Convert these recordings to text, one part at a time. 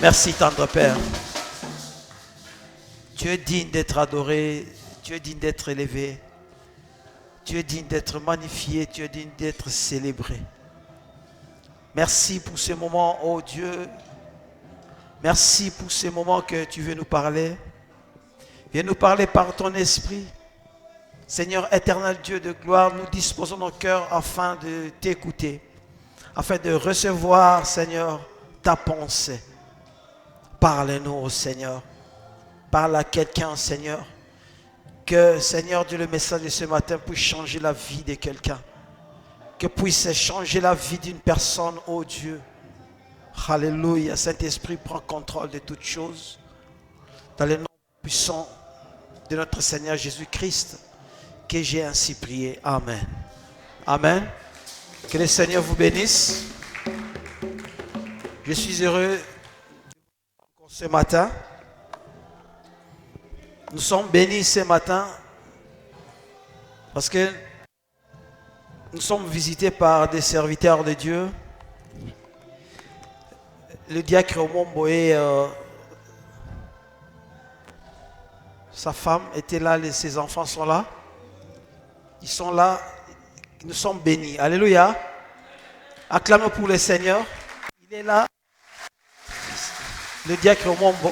Merci, tendre Père. Tu es digne d'être adoré, tu es digne d'être élevé, tu es digne d'être magnifié, tu es digne d'être célébré. Merci pour ce moment, oh Dieu. Merci pour ce moment que tu veux nous parler. Viens nous parler par ton esprit. Seigneur éternel Dieu de gloire, nous disposons nos cœurs afin de t'écouter, afin de recevoir, Seigneur, ta pensée. Parle-nous, oh Seigneur. Parle à quelqu'un, Seigneur. Que, Seigneur Dieu, le message de ce matin puisse changer la vie de quelqu'un. Que puisse changer la vie d'une personne, oh Dieu. Alléluia. Saint-Esprit, prend contrôle de toutes choses. Dans le nom puissant de notre Seigneur Jésus-Christ, que j'ai ainsi prié. Amen. Amen. Que le Seigneur vous bénisse. Je suis heureux ce matin. Nous sommes bénis ce matin parce que nous sommes visités par des serviteurs de Dieu. Le diacre Omomboé, sa femme était là, ses enfants sont là. Ils sont là, nous sommes bénis. Alléluia. Acclamons pour le Seigneur. Il est là, le diacre Omombo.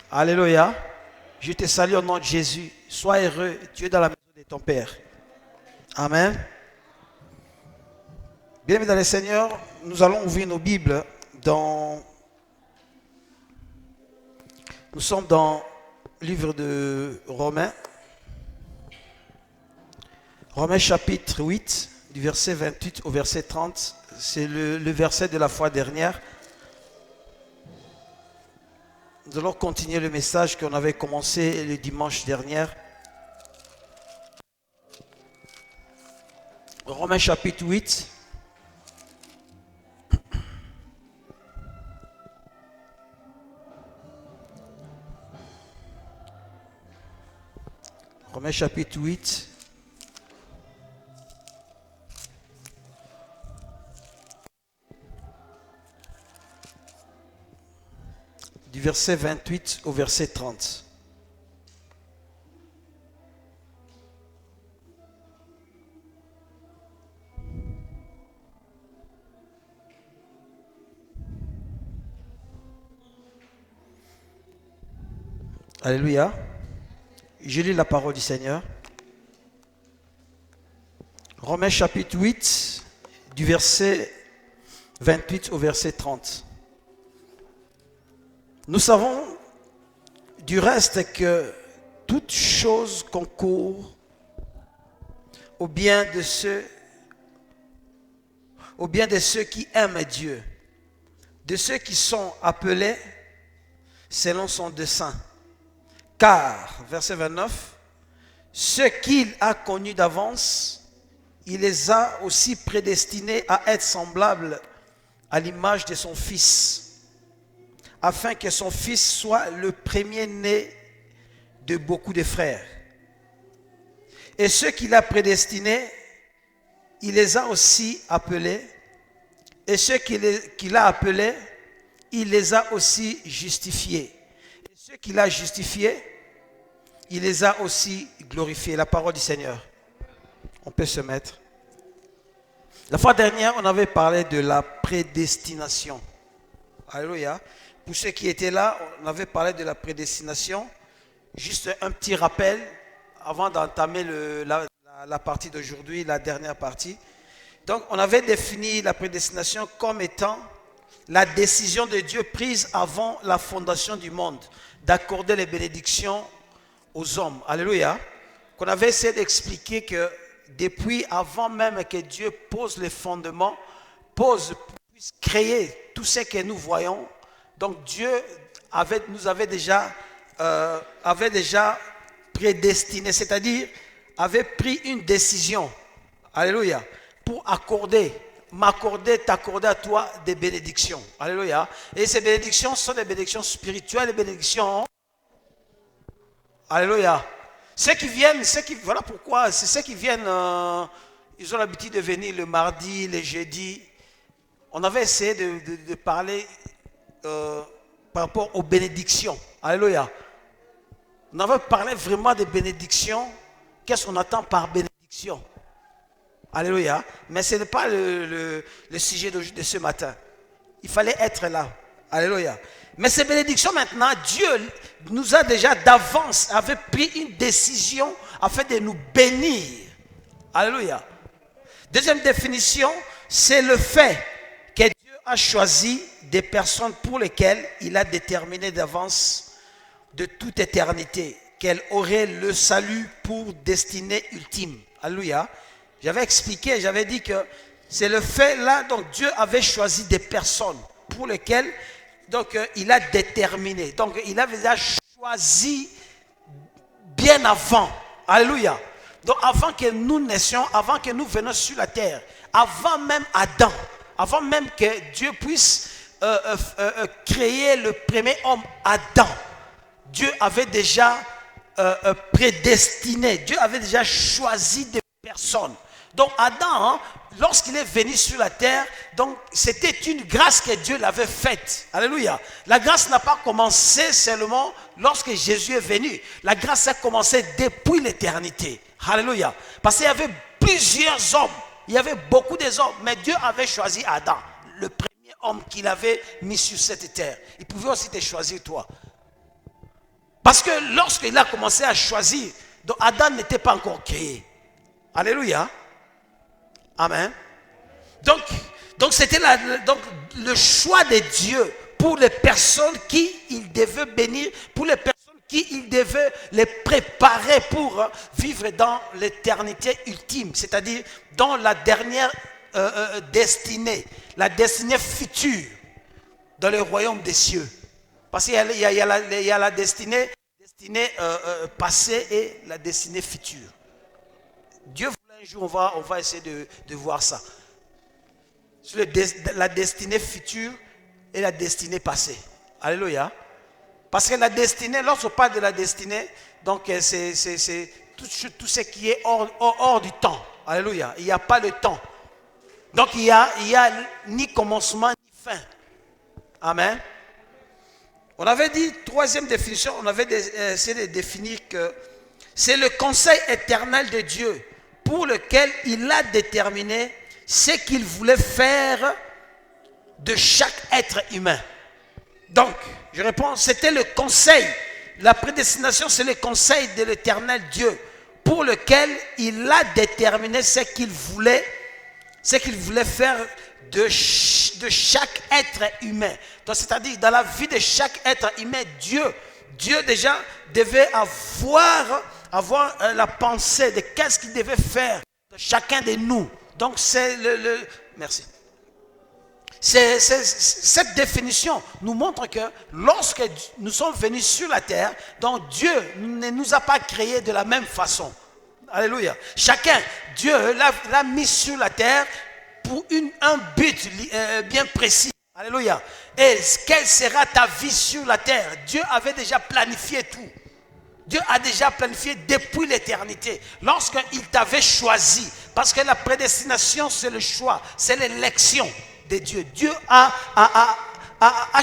Alléluia. Je te salue au nom de Jésus. Sois heureux, tu es dans la maison de ton Père. Amen. Bien-aimés dans le Seigneur, nous allons ouvrir nos Bibles Nous sommes dans le livre de Romains. Romains chapitre 8, du verset 28 au verset 30. C'est le verset de la fois dernière. Nous allons continuer le message qu'on avait commencé le dimanche dernier. Romains chapitre 8. Romains chapitre 8. Du verset 28 au verset 30. Alléluia. Je lis la parole du Seigneur. Romains chapitre 8, du verset 28 au verset 30. Nous savons du reste que toute chose concourt au bien de ceux qui aiment Dieu, de ceux qui sont appelés selon son dessein. Car, verset 29, ceux qu'il a connus d'avance, il les a aussi prédestinés à être semblables à l'image de son Fils, afin que son Fils soit le premier-né de beaucoup de frères. Et ceux qu'il a prédestinés, il les a aussi appelés. Et ceux qu'il a appelés, il les a aussi justifiés. Et ceux qu'il a justifiés, il les a aussi glorifiés. La parole du Seigneur. On peut se mettre. La fois dernière, on avait parlé de la prédestination. Alléluia. Pour ceux qui étaient là, on avait parlé de la prédestination. Juste un petit rappel avant d'entamer la partie d'aujourd'hui, la dernière partie. Donc, on avait défini la prédestination comme étant la décision de Dieu prise avant la fondation du monde d'accorder les bénédictions aux hommes. Alléluia. Qu'on avait essayé d'expliquer que depuis avant même que Dieu pose les fondements, puisse créer tout ce que nous voyons. Donc Dieu nous avait déjà prédestiné, c'est-à-dire avait pris une décision. Alléluia. Pour t'accorder à toi des bénédictions. Alléluia. Et ces bénédictions sont des bénédictions spirituelles, des bénédictions. Alléluia. Voilà pourquoi, c'est ceux qui viennent, ils ont l'habitude de venir le mardi, le jeudi. on avait essayé de parler par rapport aux bénédictions. Alléluia. On avait parlé vraiment des bénédictions. Qu'est-ce qu'on attend par bénédiction? Alléluia. Mais ce n'est pas le sujet de ce matin. Il fallait être là. Alléluia. Mais ces bénédictions maintenant, Dieu nous a déjà d'avance, avait pris une décision afin de nous bénir. Alléluia. Deuxième définition, c'est le fait que Dieu a choisi des personnes pour lesquelles il a déterminé d'avance de toute éternité qu'elles auraient le salut pour destinée ultime. Alléluia. J'avais expliqué, j'avais dit que c'est le fait là, donc Dieu avait choisi des personnes pour lesquelles donc il a déterminé. Donc il avait déjà choisi bien avant. Alléluia. Donc avant que nous naissions, avant que nous venions sur la terre, avant même Adam, avant même que Dieu puisse créer le premier homme, Adam, Dieu avait déjà prédestiné, Dieu avait déjà choisi des personnes. Donc Adam, lorsqu'il est venu sur la terre, donc c'était une grâce que Dieu l'avait faite. Alléluia. La grâce n'a pas commencé seulement lorsque Jésus est venu. La grâce a commencé depuis l'éternité. Alléluia. Parce qu'il y avait plusieurs hommes. Il y avait beaucoup d'hommes. Mais Dieu avait choisi Adam, le premier homme qu'il avait mis sur cette terre. Il pouvait aussi te choisir toi. Parce que lorsqu'il a commencé à choisir, donc Adam n'était pas encore créé. Alléluia. Amen. Donc c'était le choix de Dieu pour les personnes qui il devait bénir, pour les personnes qui il devait les préparer pour vivre dans l'éternité ultime, c'est-à-dire dans la dernière destinée, la destinée future dans le royaume des cieux. Parce qu'il y a la destinée passée et la destinée future. Dieu voulait un jour, on va essayer de voir ça. Sur la destinée future et la destinée passée. Alléluia. Parce que la destinée, lorsqu'on parle de la destinée, donc c'est tout ce qui est hors du temps. Alléluia. Il n'y a pas de temps. Donc il y a ni commencement ni fin. Amen. On avait dit, troisième définition, on avait essayé de définir que c'est le conseil éternel de Dieu pour lequel il a déterminé ce qu'il voulait faire de chaque être humain. Donc, je réponds, c'était le conseil, la prédestination, c'est le conseil de l'éternel Dieu pour lequel il a déterminé ce qu'il voulait faire de chaque être humain. Donc, c'est-à-dire, dans la vie de chaque être humain, Dieu déjà devait avoir la pensée de qu'est-ce qu'il devait faire de chacun de nous. Donc c'est merci. Cette définition nous montre que lorsque nous sommes venus sur la terre, donc Dieu ne nous a pas créés de la même façon. Alléluia. Chacun, Dieu l'a mis sur la terre pour un but bien précis. Alléluia. Et quelle sera ta vie sur la terre? Dieu avait déjà planifié tout. Dieu a déjà planifié depuis l'éternité, lorsqu'il t'avait choisi, parce que la prédestination c'est le choix, c'est l'élection de Dieu. Dieu a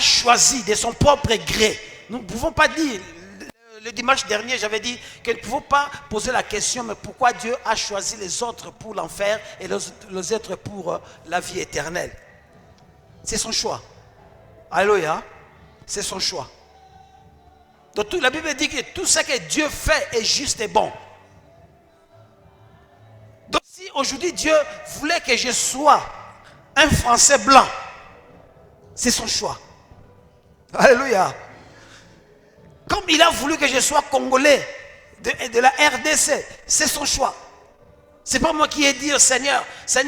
choisi de son propre gré. Nous ne pouvons pas dire, le dimanche dernier j'avais dit que nous ne pouvons pas poser la question, mais pourquoi Dieu a choisi les autres pour l'enfer et les autres pour la vie éternelle? C'est son choix. Alléluia, c'est son choix. Donc la Bible dit que tout ce que Dieu fait est juste et bon. Donc si aujourd'hui Dieu voulait que je sois un Français blanc, c'est son choix. Alléluia. Comme il a voulu que je sois Congolais de la RDC, c'est son choix. C'est pas moi qui ai dit au Seigneur, je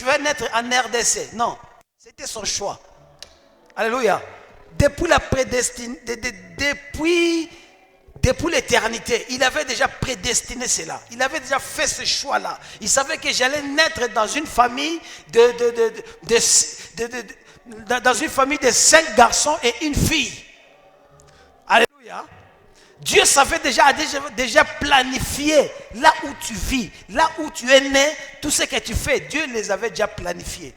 vais naître en RDC. Non, c'était son choix. Alléluia. Depuis la prédestinée, depuis l'éternité, il avait déjà prédestiné cela. Il avait déjà fait ce choix-là. Il savait que j'allais naître dans une famille dans une famille de 5 garçons et une fille. Alléluia. Dieu a déjà planifié là où tu vis, là où tu es né, tout ce que tu fais. Dieu les avait déjà planifiés.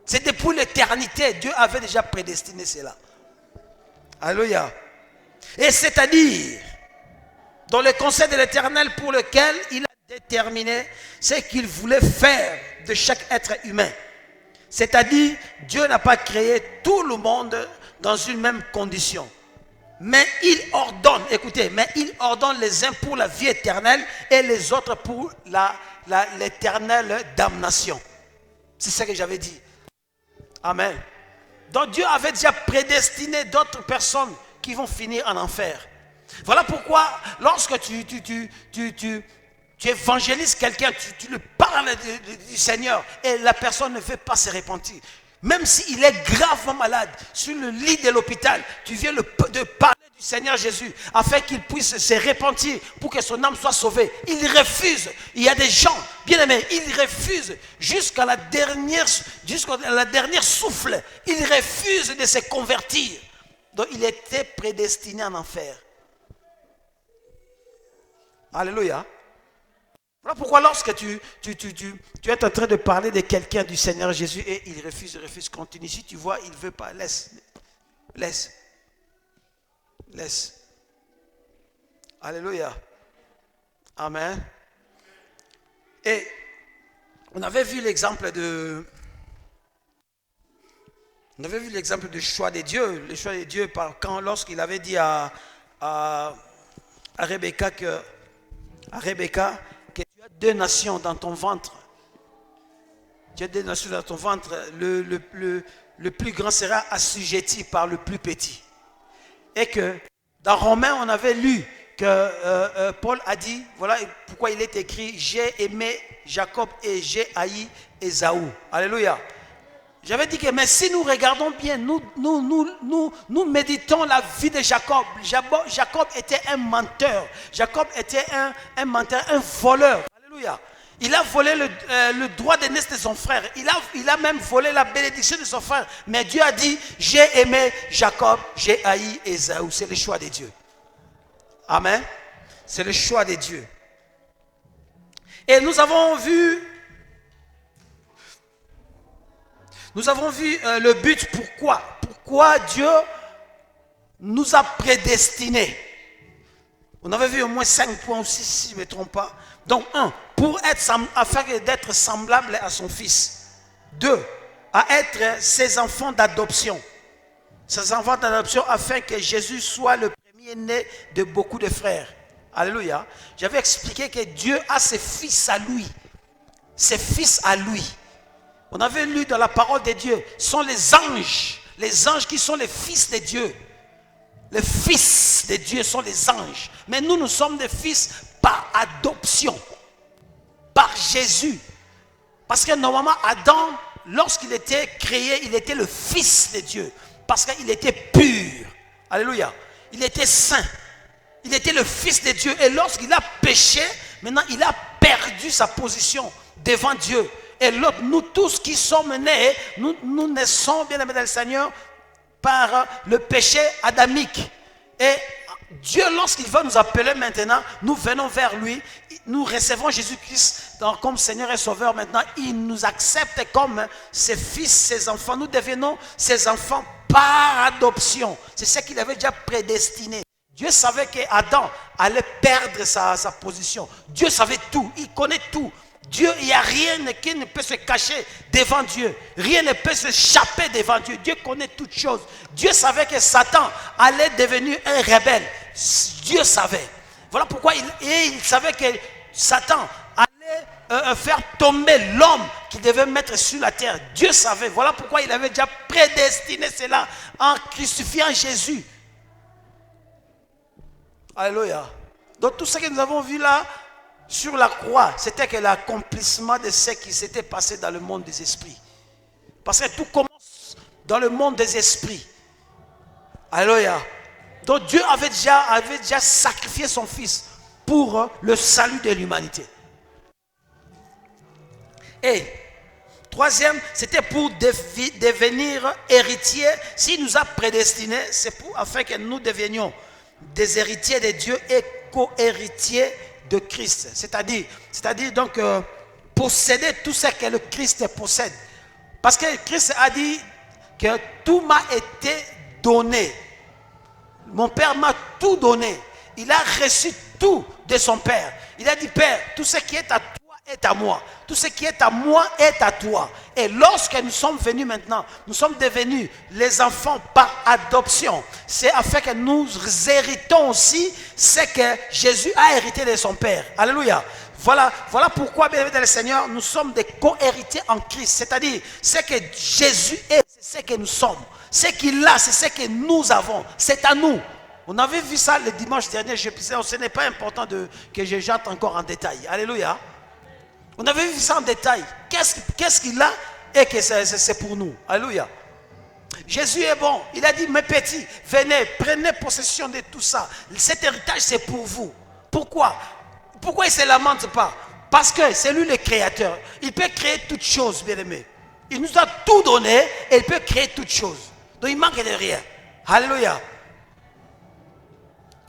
C'est depuis l'éternité. Dieu avait déjà prédestiné cela. Alléluia. Et c'est-à-dire, dans le conseil de l'Éternel pour lequel il a déterminé ce qu'il voulait faire de chaque être humain. C'est-à-dire, Dieu n'a pas créé tout le monde dans une même condition. Mais il ordonne, écoutez, mais il ordonne les uns pour la vie éternelle et les autres pour l'éternelle damnation. C'est ce que j'avais dit. Amen. Donc Dieu avait déjà prédestiné d'autres personnes qui vont finir en enfer. Voilà pourquoi lorsque tu évangélises quelqu'un, tu lui parles du Seigneur et la personne ne veut pas se repentir. Même s'il est gravement malade, sur le lit de l'hôpital, tu viens de parler du Seigneur Jésus afin qu'il puisse se repentir pour que son âme soit sauvée. Il refuse. Il y a des gens, bien aimés, ils refusent jusqu'à la dernière souffle. Ils refusent de se convertir. Donc il était prédestiné en enfer. Alléluia. Voilà pourquoi lorsque tu es en train de parler de quelqu'un du Seigneur Jésus et il refuse, continue. Si tu vois, il ne veut pas, laisse. Alléluia. Amen. Et on avait vu l'exemple du choix de Dieu. Le choix de Dieu lorsqu'il avait dit à Rebecca que tu as deux nations dans ton ventre. Tu as deux nations dans ton ventre. Le plus grand sera assujetti par le plus petit. Et que dans Romains, on avait lu que Paul a dit, voilà pourquoi il est écrit, j'ai aimé Jacob et j'ai haï Ésaü. Alléluia. J'avais dit que, mais si nous regardons bien, nous méditons la vie de Jacob. Jacob était un menteur. Jacob était un menteur, un voleur. Alléluia. Il a volé le droit de naissance de son frère. Il a même volé la bénédiction de son frère. Mais Dieu a dit, j'ai aimé Jacob, j'ai haï Ésaü. C'est le choix de Dieu. Amen. C'est le choix de Dieu. Et nous avons vu le but. Pourquoi Dieu nous a prédestinés. On avait vu au moins 5 points aussi, si je ne me trompe pas. Donc 1, afin d'être semblable à son fils. 2, à être ses enfants d'adoption. Ses enfants d'adoption afin que Jésus soit le premier-né de beaucoup de frères. Alléluia. J'avais expliqué que Dieu a ses fils à lui. Ses fils à lui. On avait lu dans la parole de Dieu, sont les anges qui sont les fils de Dieu. Les fils de Dieu sont les anges. Mais nous sommes des fils par adoption, par Jésus. Parce que normalement, Adam, lorsqu'il était créé, il était le fils de Dieu. Parce qu'il était pur. Alléluia. Il était saint. Il était le fils de Dieu. Et lorsqu'il a péché, maintenant il a perdu sa position devant Dieu. Et l'autre, nous tous qui sommes nés, nous naissons, bien aimés dans le Seigneur, par le péché adamique. Et Dieu, lorsqu'il va nous appeler maintenant, nous venons vers lui, nous recevons Jésus-Christ comme Seigneur et Sauveur. Maintenant, il nous accepte comme ses fils, ses enfants. Nous devenons ses enfants par adoption. C'est ce qu'il avait déjà prédestiné. Dieu savait qu'Adam allait perdre sa position. Dieu savait tout, il connaît tout. Dieu, il n'y a rien qui ne peut se cacher devant Dieu. Rien ne peut s'échapper devant Dieu. Dieu connaît toutes choses. Dieu savait que Satan allait devenir un rebelle. Dieu savait. Voilà pourquoi il savait que Satan allait faire tomber l'homme qui devait mettre sur la terre. Dieu savait. Voilà pourquoi il avait déjà prédestiné cela en crucifiant Jésus. Alléluia. Donc tout ce que nous avons vu là, sur la croix, c'était que l'accomplissement de ce qui s'était passé dans le monde des esprits. Parce que tout commence dans le monde des esprits. Alléluia. Donc Dieu avait déjà sacrifié son fils pour le salut de l'humanité. Et troisième, c'était pour devenir héritier. S'il nous a prédestinés, c'est afin que nous devenions des héritiers de Dieu et co-héritiers de Christ, c'est-à-dire donc posséder tout ce que le Christ possède, Parce que Christ a dit que tout m'a été donné. Mon Père m'a tout donné. Il a reçu tout de son Père. Il a dit, Père, tout ce qui est à toi est à moi. Tout ce qui est à moi est à toi. Et lorsque nous sommes venus maintenant, nous sommes devenus les enfants par adoption. C'est afin que nous héritons aussi ce que Jésus a hérité de son Père. Alléluia. Voilà pourquoi, bien aimés dans le Seigneur, nous sommes des co-héritiers en Christ. C'est-à-dire, ce que Jésus est, c'est ce que nous sommes. Ce qu'il a, c'est ce que nous avons. C'est à nous. On avait vu ça le dimanche dernier. Ce n'est pas important que je jette encore en détail. Alléluia. On avait vu ça en détail. Qu'est-ce qu'il a et que c'est pour nous. Alléluia. Jésus est bon. Il a dit, mes petits, venez, prenez possession de tout ça. Cet héritage, c'est pour vous. Pourquoi il ne se lamente pas? Parce que c'est lui le créateur. Il peut créer toutes choses, bien aimé. Il nous a tout donné et il peut créer toutes choses. Donc il ne manque de rien. Alléluia.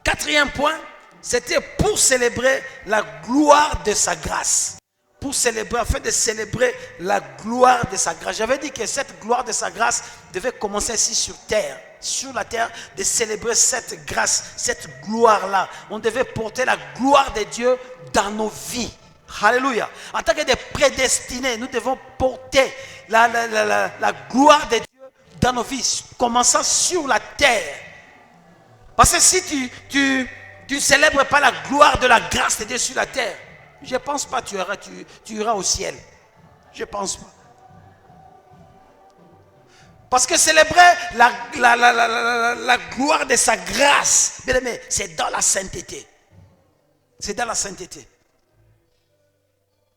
Quatrième point, c'était pour célébrer la gloire de sa grâce. Pour célébrer, afin de célébrer la gloire de sa grâce. J'avais dit que cette gloire de sa grâce devait commencer ici sur terre. Sur la terre, de célébrer cette grâce, cette gloire-là. On devait porter la gloire de Dieu dans nos vies. Alléluia. En tant que des prédestinés, nous devons porter la gloire de Dieu dans nos vies, commençant sur la terre. Parce que si tu ne célèbres pas la gloire de la grâce de Dieu sur la terre, je ne pense pas que tu iras au ciel. Je ne pense pas. Parce que célébrer la gloire de sa grâce, bien aimé, c'est dans la sainteté. C'est dans la sainteté.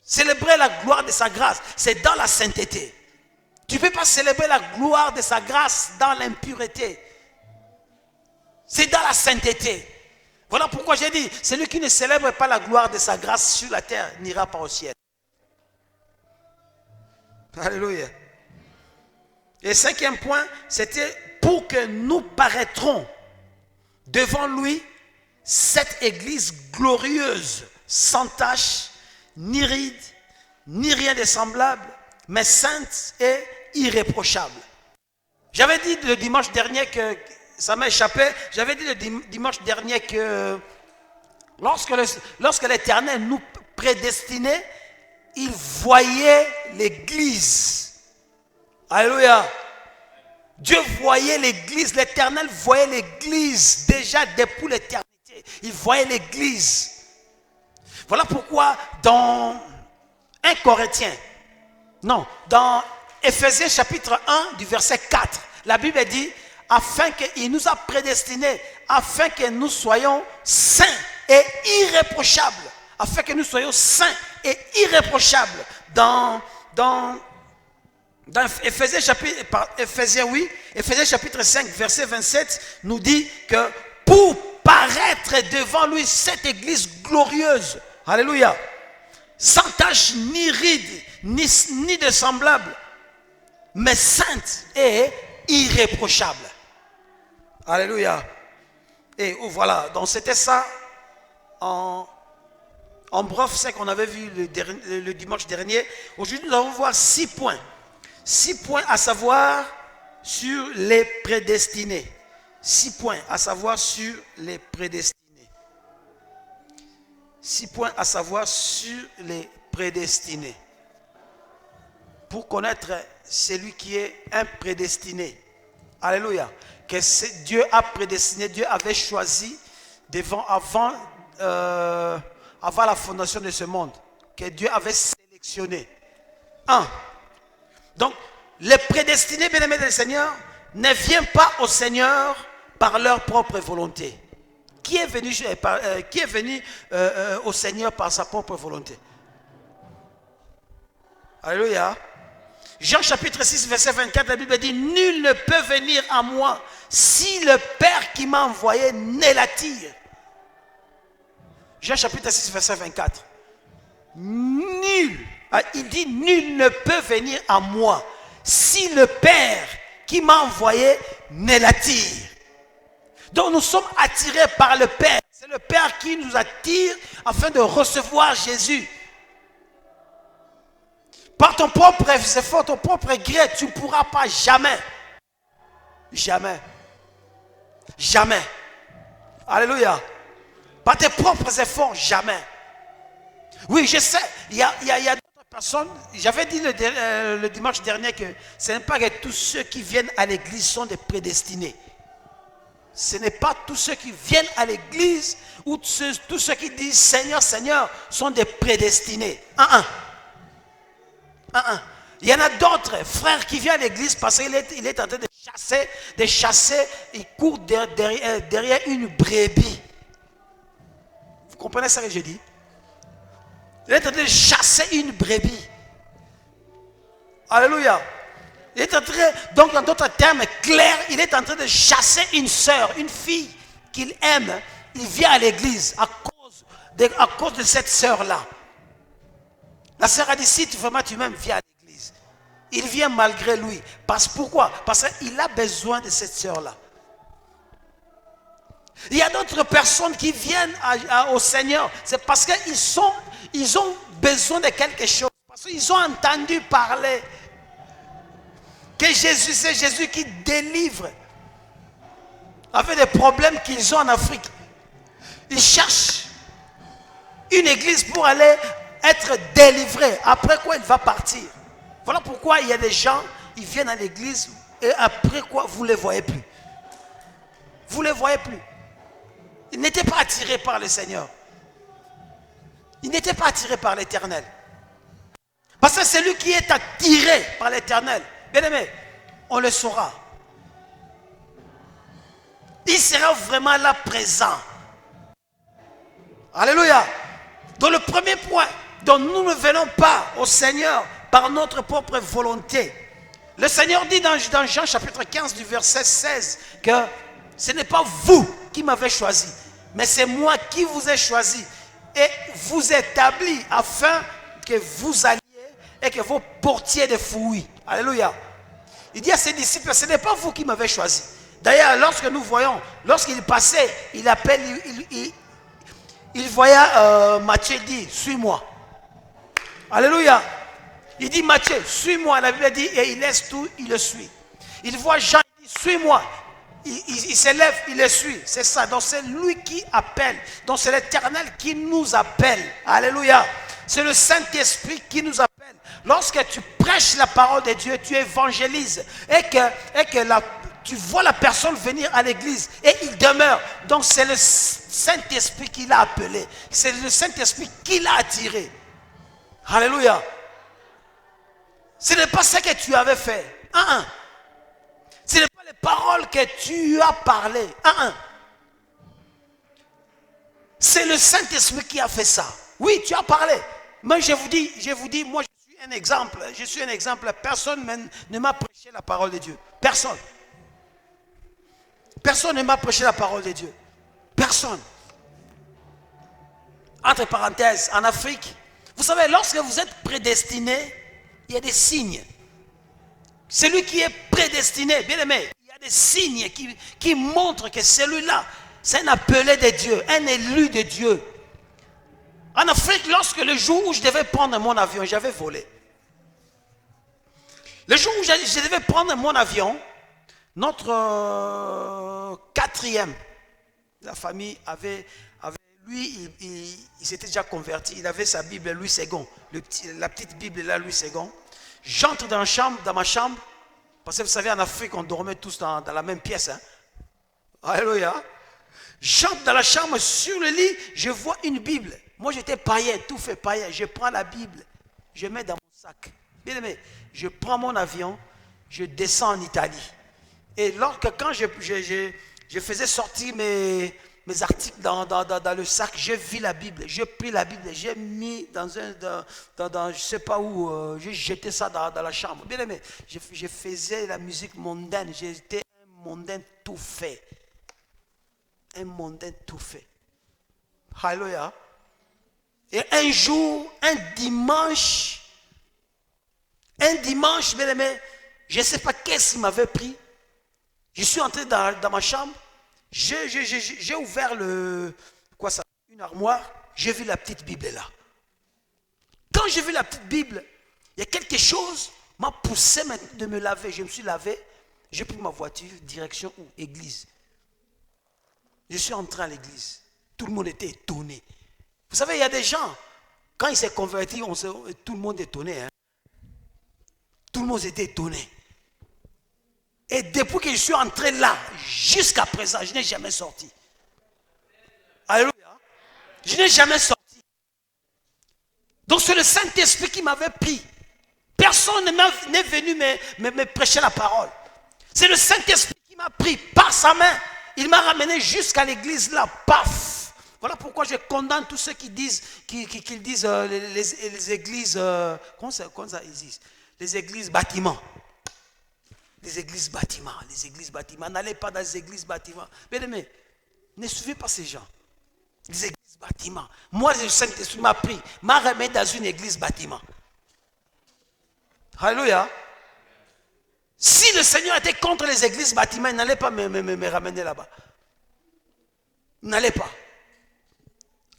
Célébrer la gloire de sa grâce, c'est dans la sainteté. Tu ne peux pas célébrer la gloire de sa grâce dans l'impureté. C'est dans la sainteté. Voilà pourquoi j'ai dit, celui qui ne célèbre pas la gloire de sa grâce sur la terre n'ira pas au ciel. Alléluia. Et cinquième point, c'était pour que nous paraîtrons devant lui cette église glorieuse, sans tache, ni ride, ni rien de semblable, mais sainte et irréprochable. J'avais dit le dimanche dernier que ça m'a échappé. J'avais dit le dimanche dernier que lorsque l'Éternel nous prédestinait, il voyait l'église. Alléluia. Dieu voyait l'église, l'Éternel voyait l'église déjà depuis l'éternité. Il voyait l'église. Voilà pourquoi dans 1 Corinthiens, non, dans Éphésiens chapitre 1 du verset 4, la Bible dit, afin qu'il nous a prédestinés, afin que nous soyons saints et irréprochables. Afin que nous soyons saints et irréprochables. Dans Éphésiens chapitre 5, verset 27, nous dit que pour paraître devant lui cette église glorieuse, alléluia, sans tache ni ride, ni de semblable, mais sainte et irréprochable. Alléluia. Et voilà, donc c'était ça en bref, c'est qu'on avait vu le dimanche dernier. Aujourd'hui, nous allons voir 6 points. 6 points à savoir sur les prédestinés. 6 points à savoir sur les prédestinés. 6 points à savoir sur les prédestinés. Pour connaître celui qui est un prédestiné. Alléluia. Que Dieu a prédestiné, Dieu avait choisi avant la fondation de ce monde. Que Dieu avait sélectionné. 1. Donc, les prédestinés, bien-aimés du Seigneur, ne viennent pas au Seigneur par leur propre volonté. Qui est venu au Seigneur par sa propre volonté? Alléluia. Jean chapitre 6, verset 24, la Bible dit, nul ne peut venir à moi si le Père qui m'a envoyé ne l'attire. Jean chapitre 6, verset 24. Nul, il dit, nul ne peut venir à moi si le Père qui m'a envoyé ne l'attire. Donc nous sommes attirés par le Père. C'est le Père qui nous attire afin de recevoir Jésus. Par ton propre effort, ton propre gré, tu ne pourras pas jamais. Jamais. Jamais. Alléluia. Par tes propres efforts, jamais. Oui, je sais, il y a d'autres personnes. J'avais dit le dimanche dernier que ce n'est pas que tous ceux qui viennent à l'église sont des prédestinés. Ce n'est pas tous ceux qui viennent à l'église ou tous ceux qui disent Seigneur, Seigneur sont des prédestinés. Il y en a d'autres frères qui viennent à l'église parce qu'il est en train de chasser, il court derrière une brebis. Vous comprenez ce que je dis? Il est en train de chasser une brebis. Alléluia. Il est en train, donc dans d'autres termes clairs, il est en train de chasser une sœur, une fille qu'il aime. Il vient à l'église à cause de cette sœur-là. La sœur a dit, si vraiment tu m'aimes, viens à l'église. Il vient malgré lui. Pourquoi? Parce qu'il a besoin de cette sœur-là. Il y a d'autres personnes qui viennent au Seigneur. C'est parce qu'ils ont besoin de quelque chose. Parce qu'ils ont entendu parler que Jésus, c'est Jésus qui délivre avec des problèmes qu'ils ont en Afrique. Ils cherchent une église pour aller être délivrés. Après quoi, il va partir. Voilà pourquoi il y a des gens, ils viennent à l'église et après quoi, vous ne les voyez plus. Vous ne les voyez plus. Ils n'étaient pas attirés par le Seigneur. Ils n'étaient pas attirés par l'Éternel. Parce que celui qui est attiré par l'Éternel, bien aimé, on le saura. Il sera vraiment là présent. Alléluia. Donc le premier point, dont nous ne venons pas au Seigneur par notre propre volonté. Le Seigneur dit dans Jean chapitre 15 du verset 16 que ce n'est pas vous qui m'avez choisi, mais c'est moi qui vous ai choisi et vous établi afin que vous alliez et que vous portiez des fruits. Alléluia. Il dit à ses disciples, ce n'est pas vous qui m'avez choisi. D'ailleurs, lorsque nous voyons, lorsqu'il passait, il voyait Matthieu dit, suis-moi. Alléluia. Il dit Matthieu, suis-moi. La Bible dit, et il laisse tout, il le suit. Il voit Jean, il dit, suis-moi. Il s'élève, il le suit. C'est ça. Donc c'est lui qui appelle. Donc c'est l'Éternel qui nous appelle. Alléluia. C'est le Saint-Esprit qui nous appelle. Lorsque tu prêches la parole de Dieu, tu évangélises et que tu vois la personne venir à l'église et il demeure. Donc c'est le Saint-Esprit qui l'a appelé. C'est le Saint-Esprit qui l'a attiré. Alléluia. Ce n'est pas ce que tu avais fait. Ce n'est pas les paroles que tu as parlé. C'est le Saint-Esprit qui a fait ça. Oui, tu as parlé. Mais je vous dis, moi je suis un exemple. Je suis un exemple. Personne ne m'a prêché la parole de Dieu. Personne. Personne ne m'a prêché la parole de Dieu. Personne. Entre parenthèses, en Afrique, vous savez, lorsque vous êtes prédestiné, il y a des signes. Celui qui est prédestiné, bien aimé, il y a des signes qui montrent que celui-là, c'est un appelé de Dieu, un élu de Dieu. En Afrique, lorsque le jour où je devais prendre mon avion, j'avais volé. Le jour où je devais prendre mon avion, notre quatrième, la famille avait lui, il s'était déjà converti, il avait sa Bible Louis II, la petite Bible là, Louis II. J'entre dans ma chambre, parce que vous savez, en Afrique, on dormait tous dans la même pièce. Alléluia. J'entre dans la chambre, sur le lit, je vois une Bible. Moi, j'étais païen, tout fait païen. Je prends la Bible, je mets dans mon sac. Bien aimé, je prends mon avion, je descends en Italie. Et quand je faisais sortir mes articles dans le sac, j'ai vu la Bible, j'ai pris la Bible, j'ai mis dans je ne sais pas où, j'ai jeté ça dans la chambre. Bien aimé, je faisais la musique mondaine, j'étais un mondain tout fait. Un mondain tout fait. Alléluia. Et un jour, un dimanche, bien aimé, je ne sais pas qu'est-ce qui m'avait pris. Je suis entré dans ma chambre, j'ai ouvert une armoire, j'ai vu la petite Bible là. Quand j'ai vu la petite Bible, Il y a quelque chose m'a poussé de me laver. Je me suis lavé, j'ai pris ma voiture, direction où? Église. Je suis entré à l'église. Tout le monde était étonné. Vous savez, il y a des gens, quand ils s'est convertis, tout le monde est étonné. Hein? Tout le monde était étonné. Et depuis que je suis entré là, jusqu'à présent, je n'ai jamais sorti. Alléluia. Je n'ai jamais sorti. Donc c'est le Saint-Esprit qui m'avait pris. Personne n'est venu me prêcher la parole. C'est le Saint-Esprit qui m'a pris par sa main. Il m'a ramené jusqu'à l'église là. Paf. Voilà pourquoi je condamne tous ceux qui disent, qu'ils disent les églises, comment ça ils disent? Les églises bâtiments. Les églises bâtiments, les églises bâtiments. N'allez pas dans les églises bâtiments. Bien aimé, ne suivez pas ces gens. Les églises bâtiments. Moi, le Saint-Esprit m'a pris, m'a remis dans une église bâtiment. Alléluia. Si le Seigneur était contre les églises bâtiments, il n'allait pas me ramener là-bas. Il n'allait pas.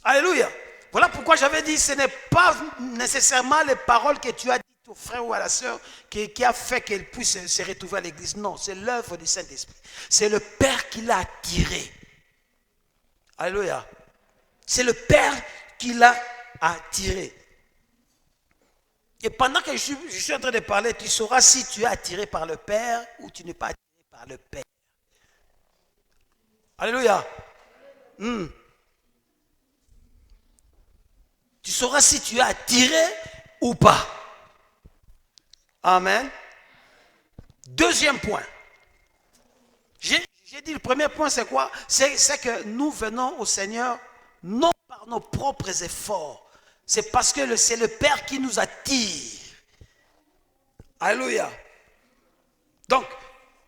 Alléluia. Voilà pourquoi j'avais dit, ce n'est pas nécessairement les paroles que tu as dites au frère ou à la sœur qui a fait qu'elle puisse se retrouver à l'église. Non, c'est l'œuvre du Saint-Esprit. C'est le Père qui l'a attiré. Alléluia. C'est le Père qui l'a attiré. Et pendant que je suis en train de parler, tu sauras si tu es attiré par le Père ou tu n'es pas attiré par le Père. Alléluia. Tu sauras si tu es attiré ou pas. Amen. Deuxième point. J'ai dit le premier point, c'est quoi? C'est que nous venons au Seigneur non par nos propres efforts. C'est parce que c'est le Père qui nous attire. Alléluia. Donc,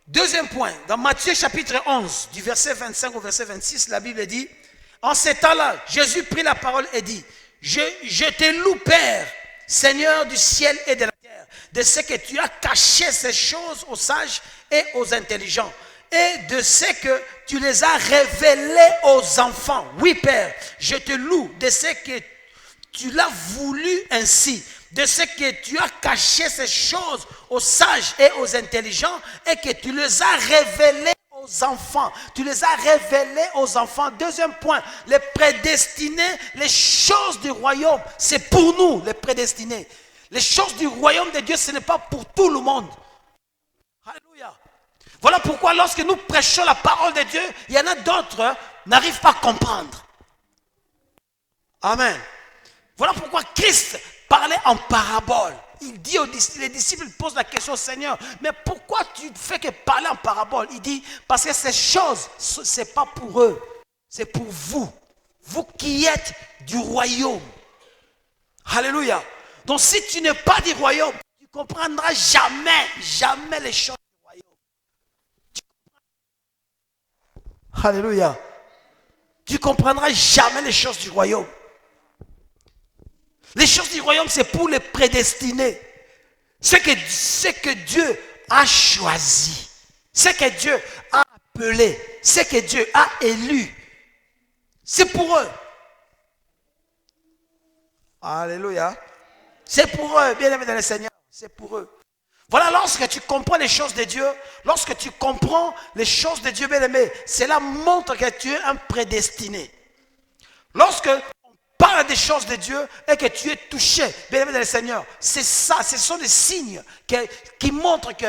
deuxième point, dans Matthieu chapitre 11, du verset 25 au verset 26, la Bible dit, en ces temps-là, Jésus prit la parole et dit, je te loue, Père, Seigneur du ciel et de la terre, de ce que tu as caché ces choses aux sages et aux intelligents, et de ce que tu les as révélées aux enfants. Oui, Père, je te loue de ce que tu l'as voulu ainsi, de ce que tu as caché ces choses aux sages et aux intelligents, et que tu les as révélées aux enfants. Tu les as révélés aux enfants. Deuxième point, les prédestinés, les choses du royaume, c'est pour nous, les prédestinés. Les choses du royaume de Dieu, ce n'est pas pour tout le monde. Alléluia. Voilà pourquoi lorsque nous prêchons la parole de Dieu, il y en a d'autres qui n'arrivent pas à comprendre. Amen. Voilà pourquoi Christ parlait en parabole. Il dit aux disciples, les disciples posent la question au Seigneur, mais pourquoi tu fais que parler en parabole? Il dit, parce que ces choses, ce n'est pas pour eux, c'est pour vous. Vous qui êtes du royaume. Alléluia. Donc si tu n'es pas du royaume, tu ne comprendras jamais les choses du royaume. Alléluia. Tu ne comprendras jamais les choses du royaume. Les choses du royaume, c'est pour les prédestinés. Ce que Dieu a choisi. Ce que Dieu a appelé. Ce que Dieu a élu. C'est pour eux. Alléluia. C'est pour eux, bien-aimés dans le Seigneur. C'est pour eux. Voilà, lorsque tu comprends les choses de Dieu, lorsque tu comprends les choses de Dieu, bien-aimé, cela montre que tu es un prédestiné. Lorsque parle des choses de Dieu et que tu es touché, bien-aimé dans le Seigneur, c'est ça, ce sont des signes qui montrent que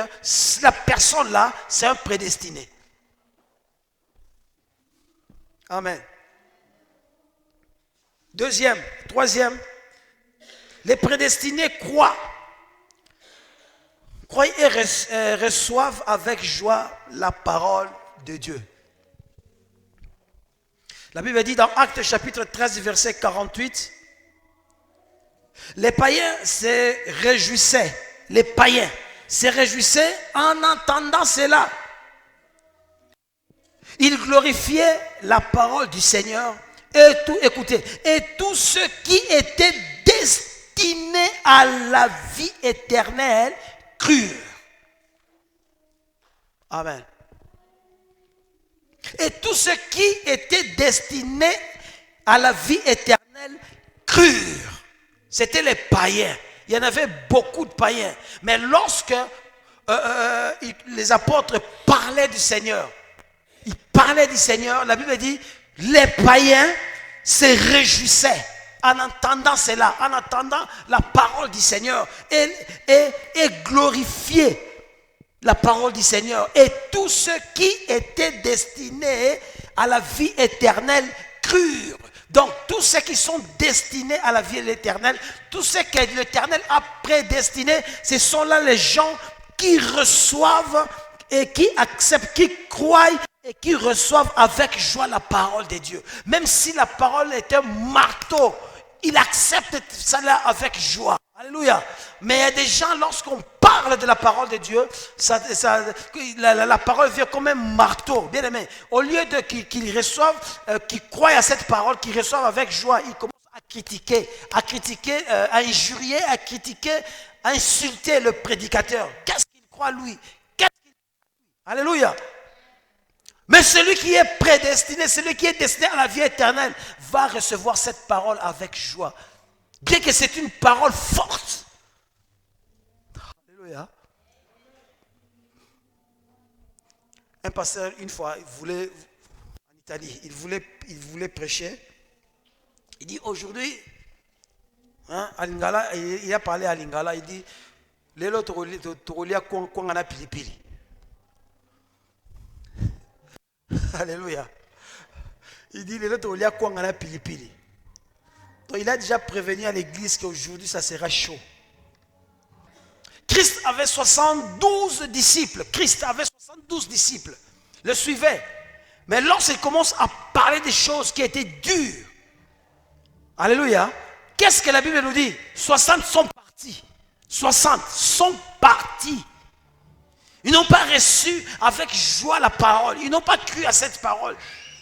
la personne là, c'est un prédestiné. Amen. Troisième, les prédestinés croient et reçoivent avec joie la parole de Dieu. La Bible dit dans Actes chapitre 13, verset 48, les païens se réjouissaient, en entendant cela. Ils glorifiaient la parole du Seigneur et tous ceux qui étaient destinés à la vie éternelle crurent. Amen. Et tous ceux qui étaient destinés à la vie éternelle crurent. C'était les païens. il y en avait beaucoup de païens. Mais lorsque les apôtres parlaient du Seigneur, ils parlaient du Seigneur, la Bible dit, les païens se réjouissaient en entendant cela, en entendant la parole du Seigneur et glorifiaient la parole du Seigneur. Et tous ceux qui étaient destinés à la vie éternelle crurent. Donc tous ceux qui sont destinés à la vie éternelle, tous ceux que l'Éternel a prédestinés, ce sont là les gens qui reçoivent et qui acceptent, qui croient et qui reçoivent avec joie la parole de Dieu. Même si la parole est un marteau, ils acceptent cela avec joie. Alléluia. Mais il y a des gens, lorsqu'on parle de la parole de Dieu, la parole vient comme un marteau. Bien aimé, au lieu de qu'ils reçoivent, qu'ils croient à cette parole, qu'ils reçoivent avec joie, ils commencent à critiquer, à injurier, à critiquer, à insulter le prédicateur. Qu'est-ce qu'il croit lui? Alléluia. Mais celui qui est prédestiné, celui qui est destiné à la vie éternelle, va recevoir cette parole avec joie. Bien que c'est une parole forte. Alléluia. Un pasteur, une fois, il voulait, en Italie, il voulait prêcher. Il dit aujourd'hui, à Lingala, il a parlé à Lingala, il dit, Lelo Torolia Kwangana Pilipili. Alléluia. Il dit, Lelo Torolia Kwangana Pilipili. Donc il a déjà prévenu à l'église qu'aujourd'hui ça sera chaud. Christ avait 72 disciples. Christ avait 72 disciples. Le suivaient. Mais lorsqu'il commence à parler des choses qui étaient dures, alléluia, qu'est-ce que la Bible nous dit? 60 sont partis. 60 sont partis. Ils n'ont pas reçu avec joie la parole. Ils n'ont pas cru à cette parole.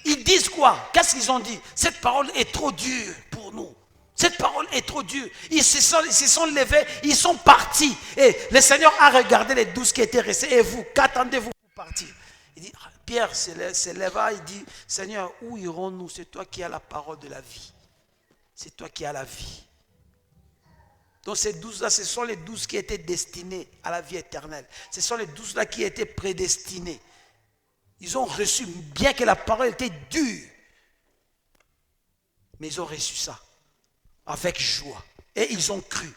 Ils disent quoi? Qu'est-ce qu'ils ont dit? Cette parole est trop dure pour nous. Cette parole est trop dure. Ils se sont levés, ils sont partis. Et le Seigneur a regardé les 12 qui étaient restés. Et vous, qu'attendez-vous pour partir? Il dit, Pierre se leva, il dit, Seigneur, où irons-nous? C'est toi qui as la parole de la vie. C'est toi qui as la vie. Donc ces 12-là, ce sont les 12 qui étaient destinés à la vie éternelle. Ce sont les 12-là qui étaient prédestinés. Ils ont reçu, bien que la parole était dure, mais ils ont reçu ça avec joie. Et ils ont cru.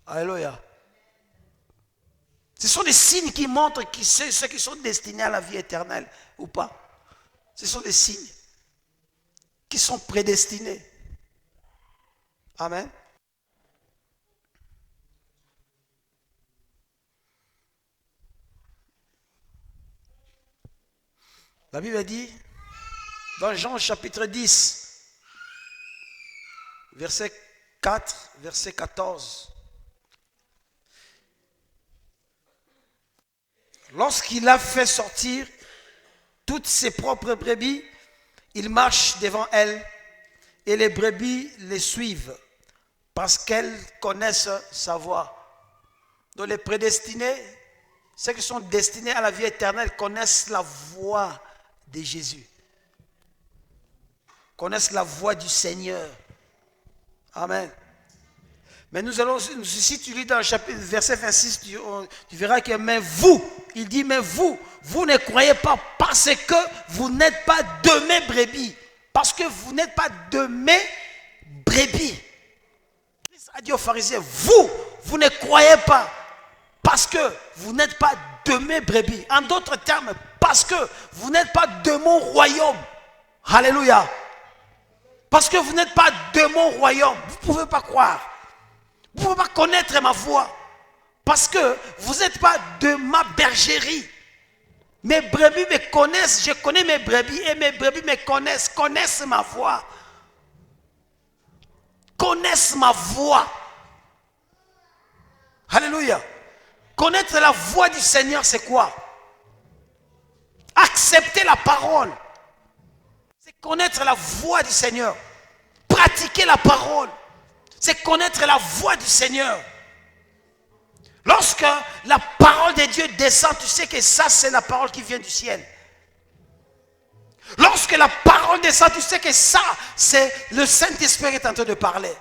Alléluia. Ce sont des signes qui montrent ceux qui sont destinés à la vie éternelle ou pas. Ce sont des signes qui sont prédestinés. Amen. La Bible dit, dans Jean chapitre 10, verset 4, verset 14. Lorsqu'il a fait sortir toutes ses propres brebis, il marche devant elles et les brebis les suivent parce qu'elles connaissent sa voix. Donc les prédestinés, ceux qui sont destinés à la vie éternelle, connaissent la voix de Jésus. Connaissent la voix du Seigneur. Amen. Mais nous allons, si tu lis dans le chapitre, verset 26, tu verras que, mais vous, il dit, mais vous ne croyez pas parce que vous n'êtes pas de mes brebis. Parce que vous n'êtes pas de mes brebis. Christ a dit aux pharisiens, vous ne croyez pas parce que vous n'êtes pas de mes brebis. En d'autres termes, parce que vous n'êtes pas de mon royaume. Alléluia. Parce que vous n'êtes pas de mon royaume. Vous ne pouvez pas croire. Vous ne pouvez pas connaître ma voix. Parce que vous n'êtes pas de ma bergerie. Mes brebis me connaissent. Je connais mes brebis et mes brebis me connaissent ma voix. Connaissent ma voix. Alléluia. Connaître la voix du Seigneur, c'est quoi? Accepter la parole. C'est connaître la voix du Seigneur. Pratiquer la parole. C'est connaître la voix du Seigneur. Lorsque la parole de Dieu descend, tu sais que ça, c'est la parole qui vient du ciel. Lorsque la parole descend, tu sais que ça, c'est le Saint-Esprit qui est en train de parler.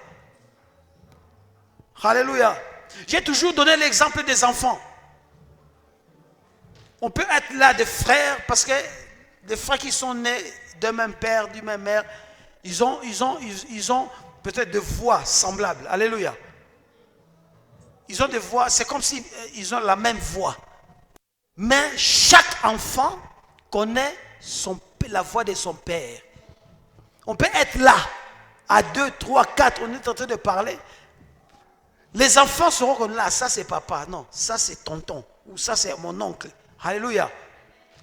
Alléluia. J'ai toujours donné l'exemple des enfants. On peut être là des frères, parce que des frères qui sont nés d'un même père, d'une même mère, ils ont peut-être des voix semblables. Alléluia. Ils ont des voix, c'est comme si ils ont la même voix. Mais chaque enfant connaît la voix de son père. On peut être là, à 2, 3, 4, on est en train de parler. Les enfants sauront que là, ça c'est papa, non, ça c'est tonton, ou ça c'est mon oncle. Alléluia.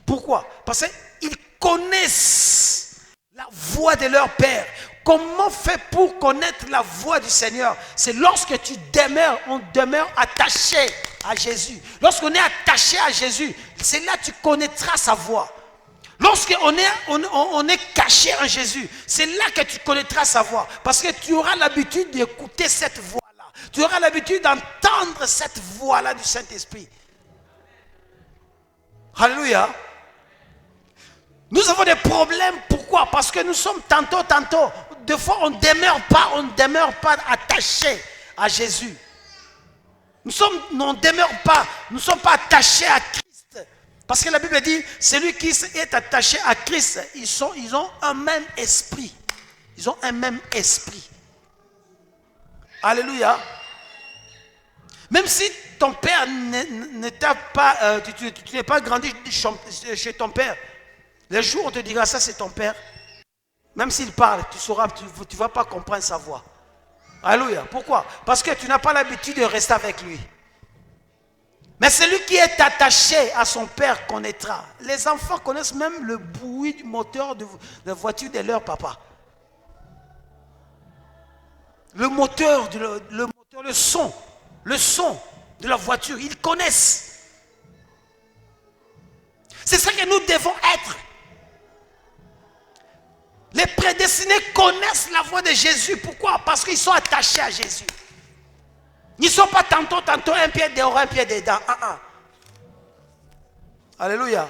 Pourquoi? Parce qu'ils connaissent la voix de leur père. Comment faire pour connaître la voix du Seigneur? C'est lorsque on demeure attaché à Jésus. Lorsqu'on est attaché à Jésus, c'est là que tu connaîtras sa voix. Lorsqu'on est caché en Jésus, c'est là que tu connaîtras sa voix. Parce que tu auras l'habitude d'écouter cette voix-là. Tu auras l'habitude d'entendre cette voix-là du Saint-Esprit. Alléluia. Nous avons des problèmes. Pourquoi? Parce que nous sommes tantôt. Des fois, on ne demeure pas attaché à Jésus. Nous ne sommes pas attachés à Christ. Parce que la Bible dit, celui qui est attaché à Christ, ils ont un même esprit. Ils ont un même esprit. Alléluia. Même si ton père ne t'a pas, tu n'es pas grandi chez ton père, les jours où on te dira ça c'est ton père, même s'il parle, tu ne vas pas comprendre sa voix. Alléluia. Pourquoi? Parce que tu n'as pas l'habitude de rester avec lui. Mais celui qui est attaché à son père connaîtra. Les enfants connaissent même le bruit du moteur de la voiture de leur papa. Le moteur, le son de la voiture, ils connaissent. C'est ça que nous devons être. Les prédestinés connaissent la voix de Jésus. Pourquoi? Parce qu'ils sont attachés à Jésus. Ils ne sont pas tantôt un pied dehors, un pied dedans. Alléluia.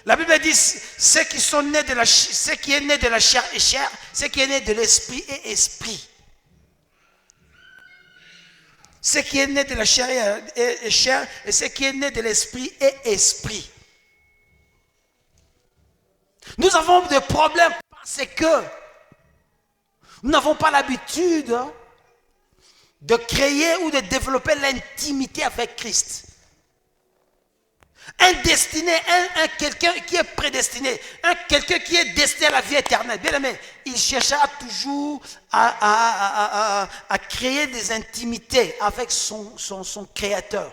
La Bible dit, ce qui est né de la chair est chair, ce qui est né de l'esprit est esprit. Ce qui est né de la chair est chair, et ce qui est né de l'esprit est esprit. Nous avons des problèmes parce que nous n'avons pas l'habitude de créer ou de développer l'intimité avec Christ. Un destiné, quelqu'un qui est prédestiné, quelqu'un qui est destiné à la vie éternelle. Bien aimé, il cherchera toujours à créer des intimités avec son Créateur.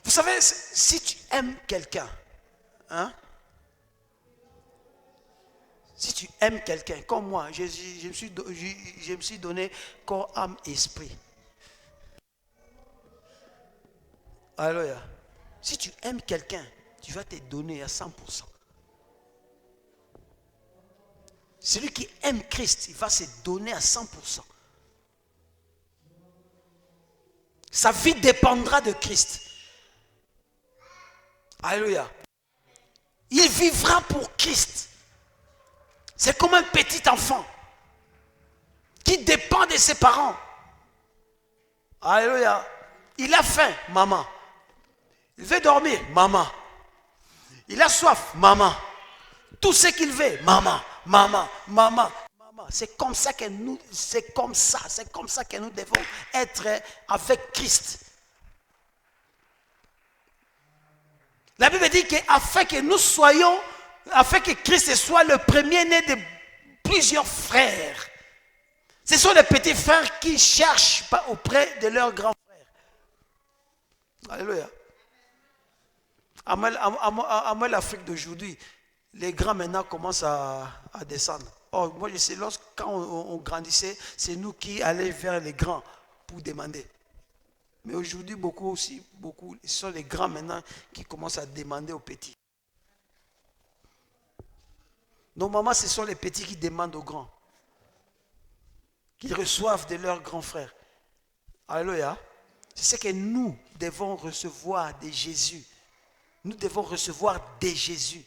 Vous savez, si tu aimes quelqu'un, si tu aimes quelqu'un, comme moi, je me suis donné corps, âme, esprit. Alléluia. Si tu aimes quelqu'un, tu vas te donner à 100%. Celui qui aime Christ, il va se donner à 100%. Sa vie dépendra de Christ. Alléluia. Il vivra pour Christ. C'est comme un petit enfant qui dépend de ses parents. Alléluia. Il a faim, maman. Il veut dormir, maman. Il a soif, maman. Tout ce qu'il veut, maman. C'est comme ça que nous devons être avec Christ. La Bible dit qu'afin que Christ soit le premier-né de plusieurs frères. Ce sont les petits frères qui cherchent auprès de leurs grands frères. Alléluia. À moi, l'Afrique d'aujourd'hui, les grands maintenant commencent à descendre. Oh, moi je sais, quand on grandissait, c'est nous qui allions vers les grands pour demander. Mais aujourd'hui, beaucoup, ce sont les grands maintenant qui commencent à demander aux petits. Normalement, ce sont les petits qui demandent aux grands, qui reçoivent de leurs grands frères. Alléluia. C'est ce que nous devons recevoir de Jésus. Nous devons recevoir de Jésus.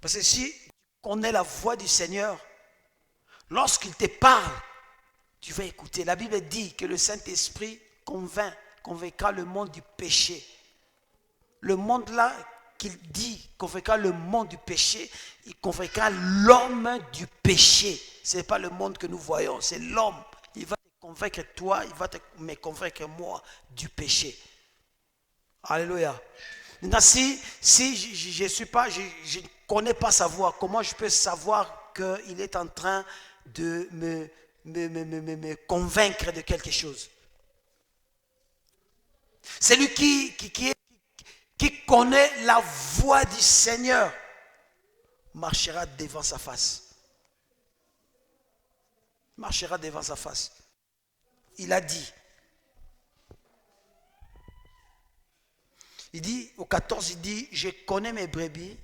Parce que si tu connais la voix du Seigneur, lorsqu'il te parle, tu vas écouter. La Bible dit que le Saint-Esprit convaincra le monde du péché. Le monde là qu'il dit convaincra le monde du péché, il convaincra l'homme du péché. Ce n'est pas le monde que nous voyons, c'est l'homme. Il va te convaincre toi, il va me convaincre moi du péché. Alléluia. Maintenant, si je ne connais pas sa voix, comment je peux savoir qu'il est en train de me convaincre de quelque chose? C'est lui qui connaît la voix du Seigneur marchera devant sa face. Marchera devant sa face. Il a dit. Il dit, au 14, il dit, je connais mes brebis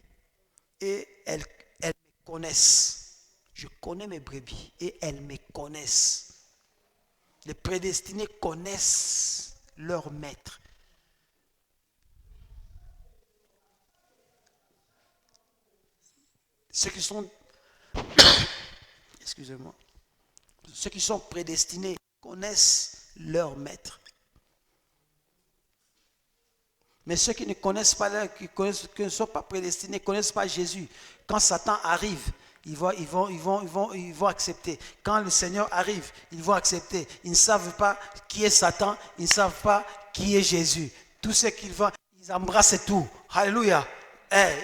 et elles me connaissent. Je connais mes brebis et elles me connaissent. Les prédestinés connaissent leur maître. Ceux qui sont, excusez-moi, ceux qui sont prédestinés connaissent leur maître. Mais ceux qui ne connaissent pas, qui ne sont pas prédestinés, ne connaissent pas Jésus, quand Satan arrive, ils vont accepter. Quand le Seigneur arrive, ils vont accepter. Ils ne savent pas qui est Satan, ils ne savent pas qui est Jésus. Tout ce qu'ils vont, ils embrassent tout. Alléluia.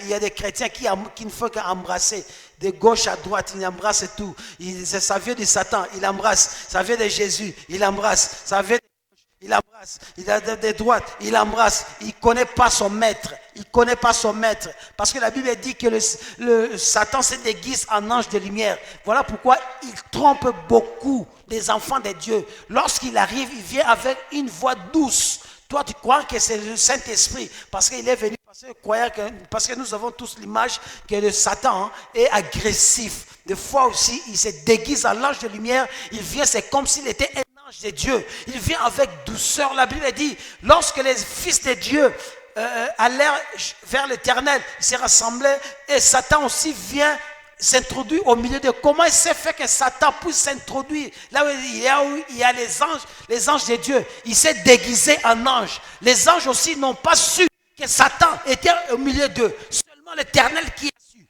Il y a des chrétiens qui ne font qu'embrasser. De gauche à droite, ils embrassent tout. Ça vient de Satan, il embrasse. Ça vient de Jésus, il embrasse. Ça vient de gauche, il embrasse. Il a de droite, il embrasse. Il ne connaît pas son maître. Il ne connaît pas son maître. Parce que la Bible dit que le Satan se déguise en ange de lumière. Voilà pourquoi il trompe beaucoup des enfants de Dieu. Lorsqu'il arrive, il vient avec une voix douce. Toi, tu crois que c'est le Saint-Esprit parce qu'il est venu, parce que nous avons tous l'image que le Satan est agressif. Des fois aussi, il se déguise en l'ange de lumière. Il vient, c'est comme s'il était un ange de Dieu. Il vient avec douceur. La Bible dit, lorsque les fils de Dieu allèrent vers l'Éternel, ils se rassemblaient et Satan aussi vient s'introduire au milieu de. Comment il s'est fait que Satan puisse s'introduire là où il y a les anges de Dieu? Il s'est déguisé en ange. Les anges aussi n'ont pas su que Satan était au milieu d'eux. Seulement l'Éternel qui a su.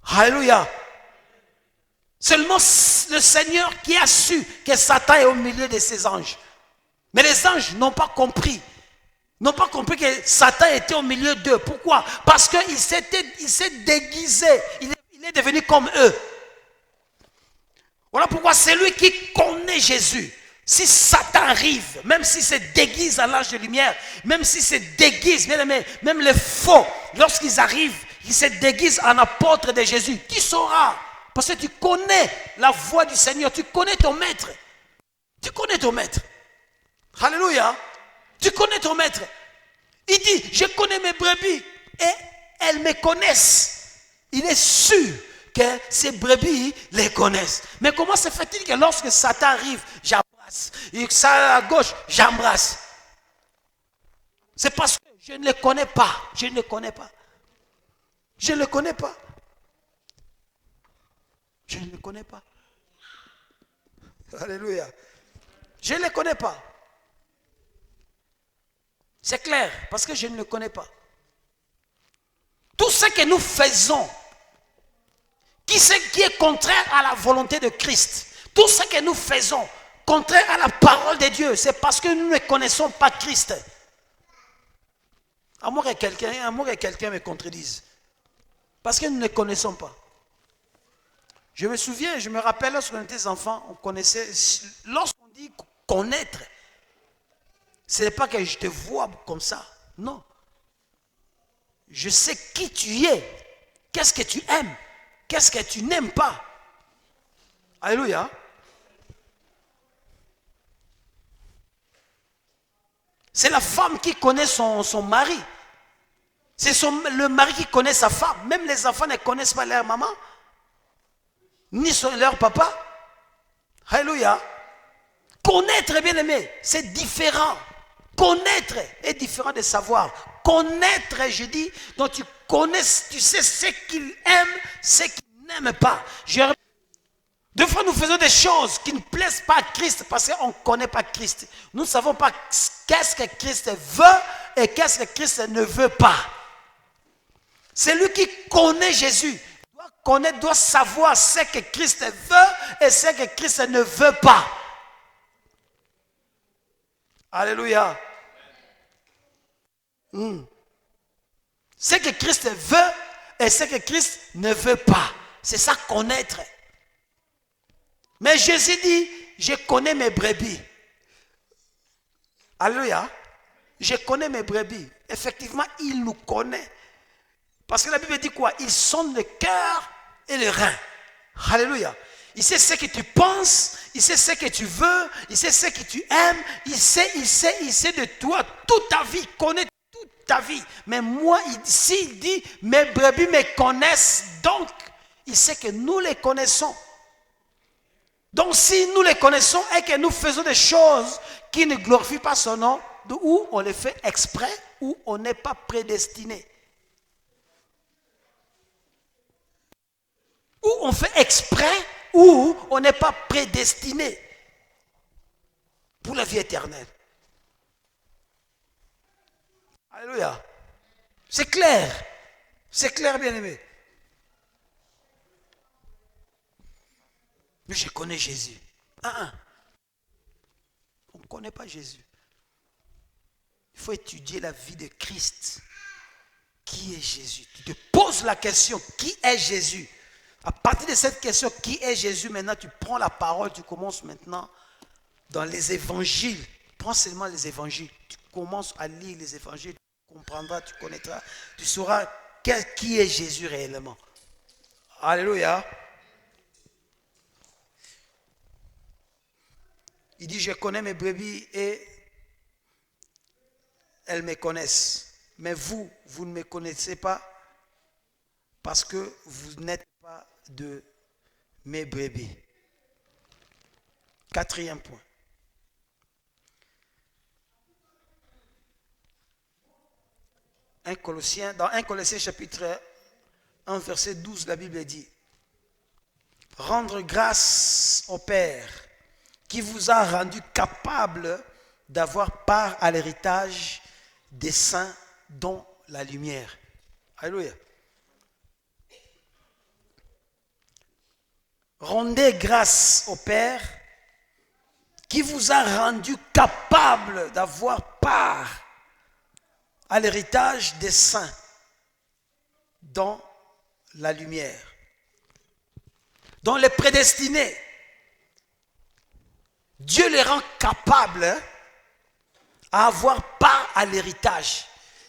Alléluia. Seulement le Seigneur qui a su que Satan est au milieu de ses anges. Mais les anges n'ont pas compris. N'ont pas compris que Satan était au milieu d'eux. Pourquoi? Parce qu'il s'est déguisé. Il est devenu comme eux. Voilà pourquoi c'est lui qui connaît Jésus. Si Satan arrive, même s'il se déguise en l'ange de lumière, même s'il se déguise, même les faux, lorsqu'ils arrivent, ils se déguisent en apôtre de Jésus. Tu sauras. Parce que tu connais la voix du Seigneur. Tu connais ton maître. Tu connais ton maître. Alléluia. Tu connais ton maître. Il dit, je connais mes brebis et elles me connaissent. Il est sûr que ces brebis les connaissent. Mais comment se fait-il que lorsque Satan arrive, j'embrasse. Et ça à gauche, j'embrasse. C'est parce que je ne les connais pas. Je ne les connais pas. Je ne les connais pas. Je ne les connais pas. Alléluia. Je ne les connais pas. C'est clair, parce que je ne le connais pas. Tout ce que nous faisons, qui est contraire à la volonté de Christ, tout ce que nous faisons, contraire à la parole de Dieu, c'est parce que nous ne connaissons pas Christ. À moins que quelqu'un me contredise. Parce que nous ne connaissons pas. Je me souviens, je me rappelle lorsqu'on était enfants, on connaissait, lorsqu'on dit connaître, ce n'est pas que je te vois comme ça. Non. Je sais qui tu es. Qu'est-ce que tu aimes. Qu'est-ce que tu n'aimes pas. Alléluia. C'est la femme qui connaît son mari. C'est le mari qui connaît sa femme. Même les enfants ne connaissent pas leur maman. Ni leur papa. Alléluia. Connaître, bien aimé, c'est différent. Connaître est différent de savoir. Connaître, je dis, donc tu connais, tu sais ce qu'il aime, ce qu'il n'aime pas. Deux fois, nous faisons des choses qui ne plaisent pas à Christ parce qu'on ne connaît pas Christ. Nous ne savons pas qu'est-ce que Christ veut et qu'est-ce que Christ ne veut pas. Celui qui connaît Jésus doit savoir ce que Christ veut et ce que Christ ne veut pas. Alléluia. Ce que Christ veut et ce que Christ ne veut pas. C'est ça connaître. Mais Jésus dit, je connais mes brebis. Alléluia. Je connais mes brebis. Effectivement, il nous connaît. Parce que la Bible dit quoi? Il sonde le cœur et le rein. Alléluia. Il sait ce que tu penses, il sait ce que tu veux, il sait ce que tu aimes, il sait de toi toute ta vie, il connaît toute ta vie. Mais moi, il dit, mes brebis me connaissent, donc il sait que nous les connaissons. Donc si nous les connaissons et que nous faisons des choses qui ne glorifient pas son nom, ou on les fait exprès, ou on n'est pas prédestiné. Ou on fait exprès, ou on n'est pas prédestiné pour la vie éternelle. Alléluia. C'est clair, bien-aimé. Mais je connais Jésus. On ne connaît pas Jésus. Il faut étudier la vie de Christ. Qui est Jésus? Tu te poses la question, qui est Jésus? À partir de cette question, qui est Jésus? Maintenant, tu prends la parole, tu commences maintenant dans les évangiles. Prends seulement les évangiles. Tu commences à lire les évangiles, tu comprendras, tu connaîtras, tu sauras qui est Jésus réellement. Alléluia. Il dit, je connais mes brebis et elles me connaissent. Mais vous ne me connaissez pas parce que vous n'êtes pas de mes brebis. Quatrième point. Dans 1 Colossiens chapitre 1 verset 12, la Bible dit, rendre grâce au Père qui vous a rendu capable d'avoir part à l'héritage des saints dans la lumière. Alléluia. Rendez grâce au Père qui vous a rendu capable d'avoir part à l'héritage des saints dans la lumière. Dans les prédestinés, Dieu les rend capables à avoir part à l'héritage.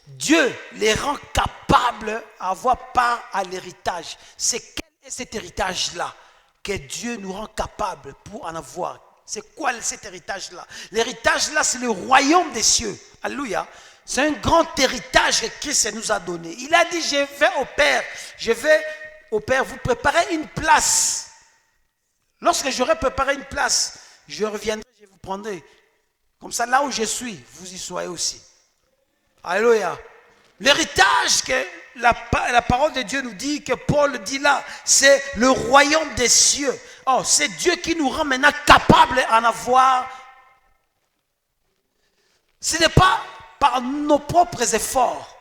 Dieu les rend capables à avoir part à l'héritage. C'est quel est cet héritage-là que Dieu nous rend capables pour en avoir? C'est quoi cet héritage-là? L'héritage-là, c'est le royaume des cieux. Alléluia. C'est un grand héritage que Christ nous a donné. Il a dit, je vais au Père vous préparer une place. Lorsque j'aurai préparé une place, je reviendrai, je vous prendrai. Comme ça, là où je suis, vous y soyez aussi. Alléluia. L'héritage que la parole de Dieu nous dit, que Paul dit là, c'est le royaume des cieux. Oh, c'est Dieu qui nous rend maintenant capables d'en avoir. Ce n'est pas par nos propres efforts.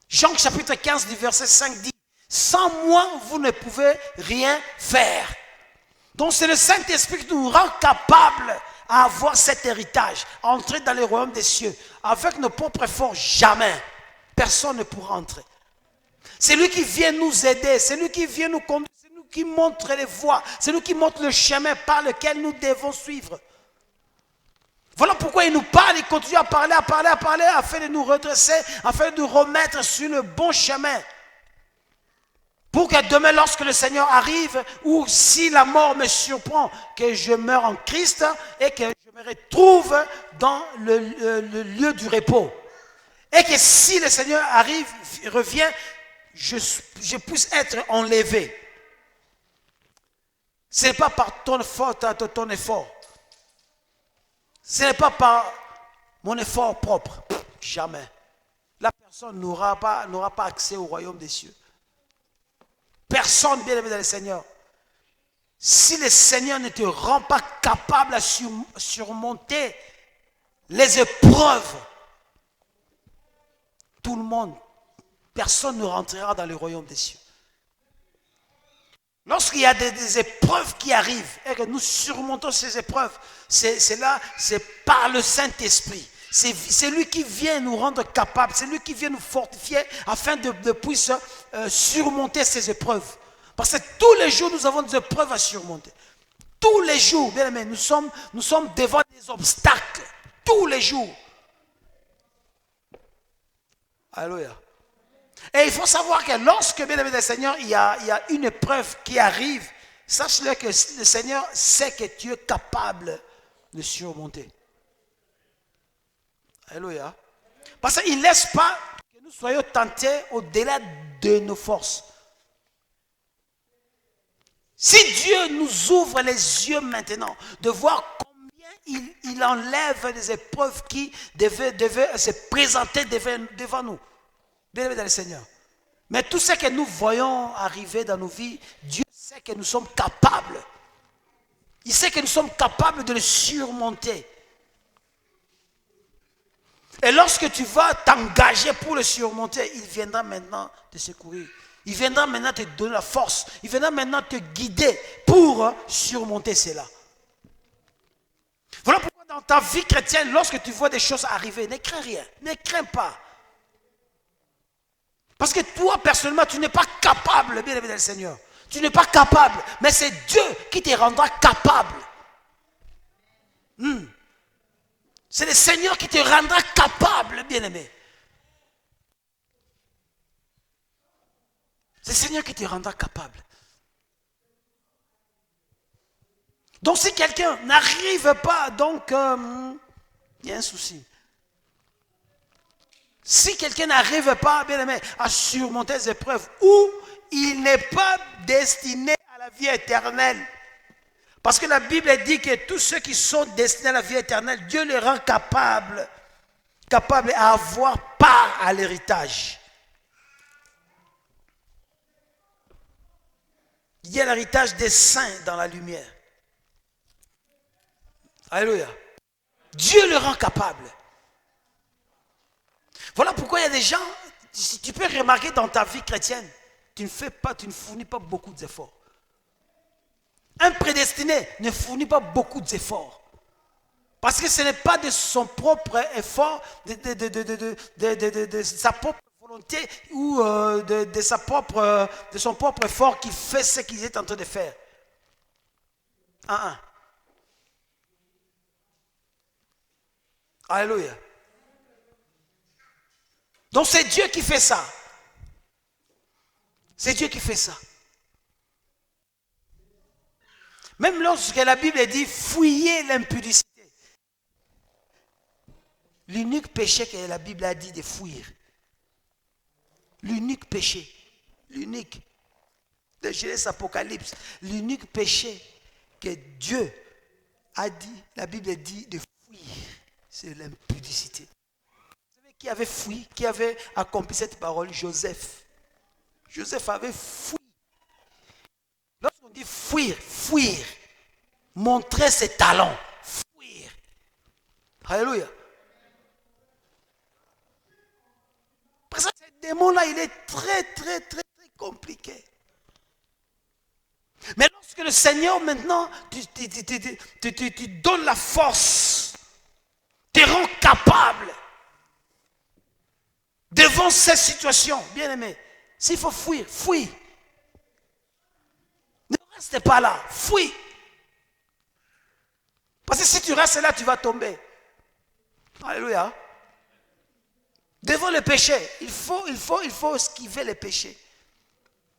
Jean chapitre 15 du verset 5 dit, sans moi, vous ne pouvez rien faire. Donc c'est le Saint-Esprit qui nous rend capables à avoir cet héritage, à entrer dans le royaume des cieux. Avec nos propres efforts, jamais. Personne ne pourra entrer. C'est lui qui vient nous aider, c'est lui qui vient nous conduire, c'est lui qui montre les voies, c'est lui qui montre le chemin par lequel nous devons suivre. Voilà pourquoi il nous parle, il continue à parler, afin de nous redresser, afin de nous remettre sur le bon chemin. Pour que demain, lorsque le Seigneur arrive, ou si la mort me surprend, que je meure en Christ et que je me retrouve dans le lieu du repos. Et que si le Seigneur arrive, revient, je puisse être enlevé. Ce n'est pas par ton effort. Ce n'est pas par mon effort propre. Jamais. la personne n'aura pas accès au royaume des cieux. Personne, bien aimé dans le Seigneur. Si le Seigneur ne te rend pas capable à surmonter les épreuves, tout le monde, personne ne rentrera dans le royaume des cieux. Lorsqu'il y a des épreuves qui arrivent et que nous surmontons ces épreuves, c'est par le Saint-Esprit. C'est lui qui vient nous rendre capables, c'est lui qui vient nous fortifier afin de pouvoir surmonter ces épreuves. Parce que tous les jours, nous avons des épreuves à surmonter. Tous les jours, bien aimé, nous sommes devant des obstacles. Tous les jours. Alléluia. Et il faut savoir que lorsque, bien aimé, le Seigneur, il y a une épreuve qui arrive, sache-le que le Seigneur sait que tu es capable de surmonter. Alléluia. Parce qu'il ne laisse pas que nous soyons tentés au-delà de nos forces. Si Dieu nous ouvre les yeux maintenant, de voir combien il enlève les épreuves qui devaient se présenter devant nous, bien aimé dans le Seigneur. Mais tout ce que nous voyons arriver dans nos vies, Dieu sait que nous sommes capables. Il sait que nous sommes capables de le surmonter. Et lorsque tu vas t'engager pour le surmonter, il viendra maintenant te secourir. Il viendra maintenant te donner la force. Il viendra maintenant te guider pour surmonter cela. Voilà pourquoi dans ta vie chrétienne, lorsque tu vois des choses arriver, ne crains rien, ne crains pas. Parce que toi, personnellement, tu n'es pas capable, bien aimé dans le Seigneur. Tu n'es pas capable, mais c'est Dieu qui te rendra capable. C'est le Seigneur qui te rendra capable, bien-aimé. C'est le Seigneur qui te rendra capable. Donc si quelqu'un n'arrive pas, donc il y a un souci. Si quelqu'un n'arrive pas, bien-aimé, à surmonter les épreuves, ou il n'est pas destiné à la vie éternelle, parce que la Bible dit que tous ceux qui sont destinés à la vie éternelle, Dieu les rend capables à avoir part à l'héritage. Il y a l'héritage des saints dans la lumière. Alléluia. Dieu le rend capable. Voilà pourquoi il y a des gens, si tu peux remarquer dans ta vie chrétienne, tu ne fournis pas beaucoup d'efforts. Un prédestiné ne fournit pas beaucoup d'efforts. Parce que ce n'est pas de son propre effort, de sa propre volonté ou de son propre effort qu'il fait ce qu'il est en train de faire. Alléluia. Donc c'est Dieu qui fait ça. C'est Dieu qui fait ça. Même lorsque la Bible dit fuyez l'impudicité. L'unique péché que la Bible a dit de fuir. L'unique péché. L'unique. De Genèse Apocalypse. L'unique péché que Dieu a dit, la Bible dit de fuir, c'est l'impudicité. Vous savez qui avait fui, qui avait accompli cette parole? Joseph. Joseph avait fui. Lorsqu'on dit fuir, montrer ses talents, fuir. Alléluia. Parce que ce démon-là, il est très compliqué. Mais lorsque le Seigneur, maintenant, tu donnes la force, te rend capable devant cette situation, bien aimé, s'il faut fuir, fuis. Ne reste pas là, fuis. Parce que si tu restes là, tu vas tomber. Alléluia. Devant le péché, il faut esquiver le péché.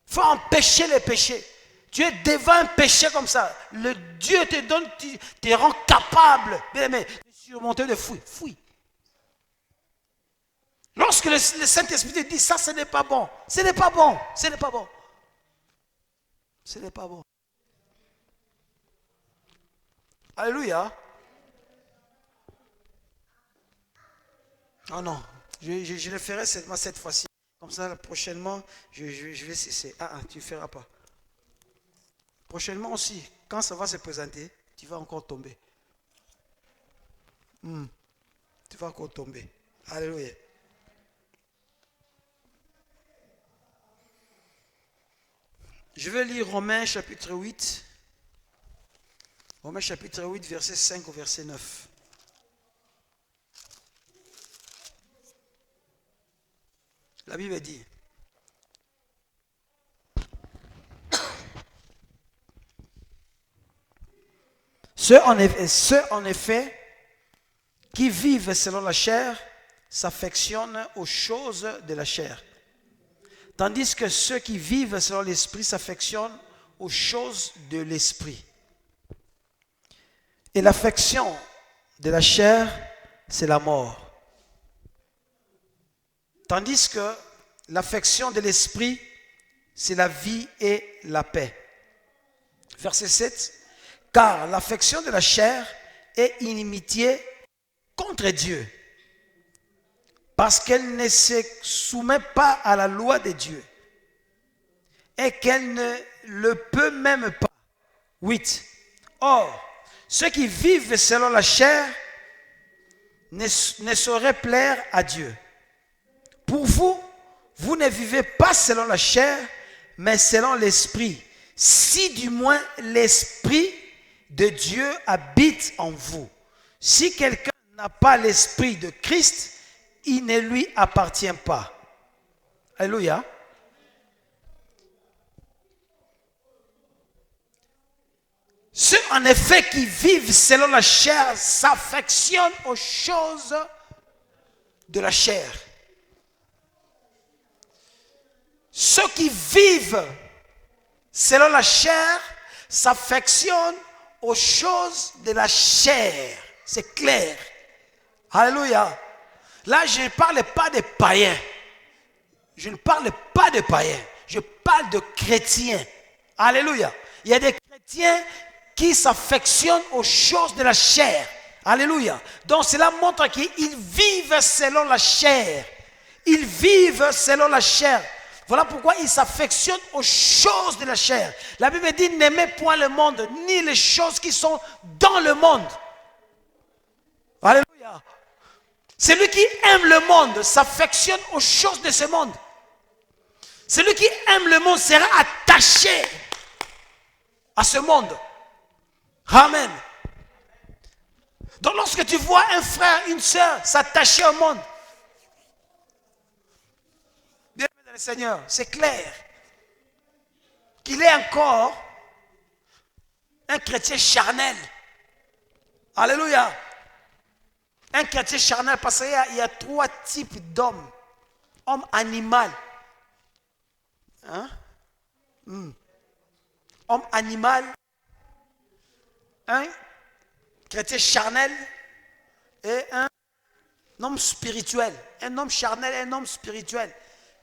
Il faut empêcher le péché. Tu es devant un péché comme ça. Le Dieu te donne, te rend capable, bien aimé, de surmonter le fuir. Fuis. Lorsque le Saint-Esprit te dit ça, ce n'est pas bon. Ce n'est pas bon. Ce n'est pas bon. Ce n'est pas bon. Alléluia. Oh non, Je le ferai seulement cette fois-ci. Comme ça, prochainement, je vais cesser. Tu ne feras pas. Prochainement aussi, quand ça va se présenter, tu vas encore tomber. Tu vas encore tomber. Alléluia. Je vais lire Romains chapitre 8. Romains chapitre 8, verset 5 au verset 9. La Bible dit, ceux en effet qui vivent selon la chair s'affectionnent aux choses de la chair, tandis que ceux qui vivent selon l'esprit s'affectionnent aux choses de l'esprit. Et l'affection de la chair, c'est la mort. Tandis que l'affection de l'esprit, c'est la vie et la paix. Verset 7. Car l'affection de la chair est inimitié contre Dieu, parce qu'elle ne se soumet pas à la loi de Dieu, et qu'elle ne le peut même pas. 8. Or, ceux qui vivent selon la chair ne sauraient plaire à Dieu. Pour vous, vous ne vivez pas selon la chair, mais selon l'esprit. Si du moins l'esprit de Dieu habite en vous. Si quelqu'un n'a pas l'esprit de Christ, il ne lui appartient pas. Alléluia. Ceux en effet qui vivent selon la chair s'affectionnent aux choses de la chair. Ceux qui vivent selon la chair s'affectionnent aux choses de la chair. C'est clair. Alléluia. Là, je ne parle pas de païens. Je ne parle pas de païens. Je parle de chrétiens. Alléluia. Il y a des chrétiens qui s'affectionnent aux choses de la chair. Alléluia. Donc cela montre qu'ils vivent selon la chair. Ils vivent selon la chair. Voilà pourquoi ils s'affectionnent aux choses de la chair. La Bible dit, n'aimez point le monde, ni les choses qui sont dans le monde. Alléluia. Celui qui aime le monde s'affectionne aux choses de ce monde. Celui qui aime le monde sera attaché à ce monde. Amen. Donc lorsque tu vois un frère, une soeur s'attacher au monde, bien aimé dans le Seigneur, c'est clair qu'il est encore un chrétien charnel. Alléluia. Un chrétien charnel, parce qu'il y a trois types d'hommes. Homme animal. Hein? Homme animal. Un chrétien charnel et un homme spirituel. Un homme charnel et un homme spirituel.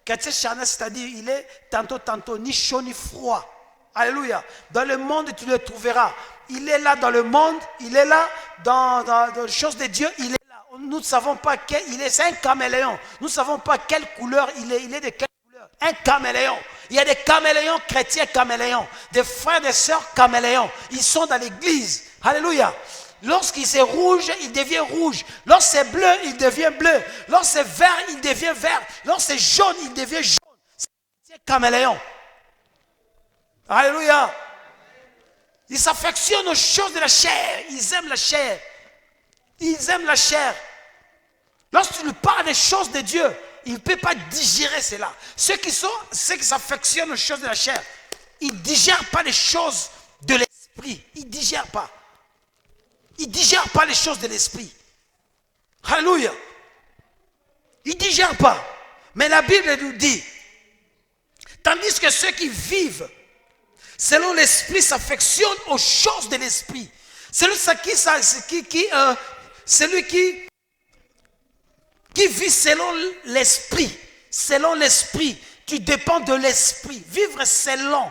Chrétien charnel, c'est-à-dire il est tantôt, ni chaud ni froid. Alléluia. Dans le monde, tu le trouveras. Il est là dans le monde, il est là dans les choses de Dieu, il est là. Nous ne savons pas quel il est, c'est un caméléon. Nous ne savons pas quelle couleur il est de quelle couleur. Un caméléon. Il y a des caméléons, chrétiens caméléons, des frères et sœurs caméléons. Ils sont dans l'église. Alléluia. Lorsqu'il c'est rouge, il devient rouge. Lorsque c'est bleu, il devient bleu. Lorsque c'est vert, il devient vert. Lorsque c'est jaune, il devient jaune. C'est un caméléon. Alléluia. Ils s'affectionnent aux choses de la chair. Ils aiment la chair. Ils aiment la chair. Lorsque tu lui parles des choses de Dieu, il ne peut pas digérer cela. Ceux qui s'affectionnent aux choses de la chair, ils ne digèrent pas les choses de l'esprit. Ils ne digèrent pas. Ils ne digèrent pas les choses de l'esprit. Alléluia. Ils ne digèrent pas. Mais la Bible nous dit, tandis que ceux qui vivent selon l'esprit s'affectionnent aux choses de l'esprit. Celui qui vit selon l'esprit, tu dépends de l'esprit. Vivre selon,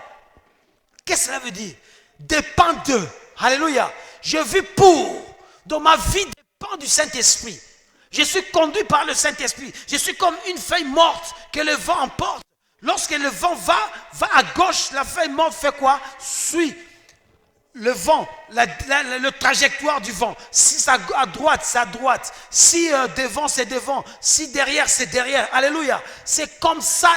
qu'est-ce que cela veut dire? Dépend d'eux. Alléluia. Je vis pour. Donc ma vie dépend du Saint-Esprit. Je suis conduit par le Saint-Esprit. Je suis comme une feuille morte que le vent emporte. Lorsque le vent va à gauche, la feuille morte fait quoi? Suit le vent, le trajectoire du vent. Si c'est à droite, c'est à droite. Si devant, c'est devant. Si derrière, c'est derrière. Alléluia. C'est comme ça.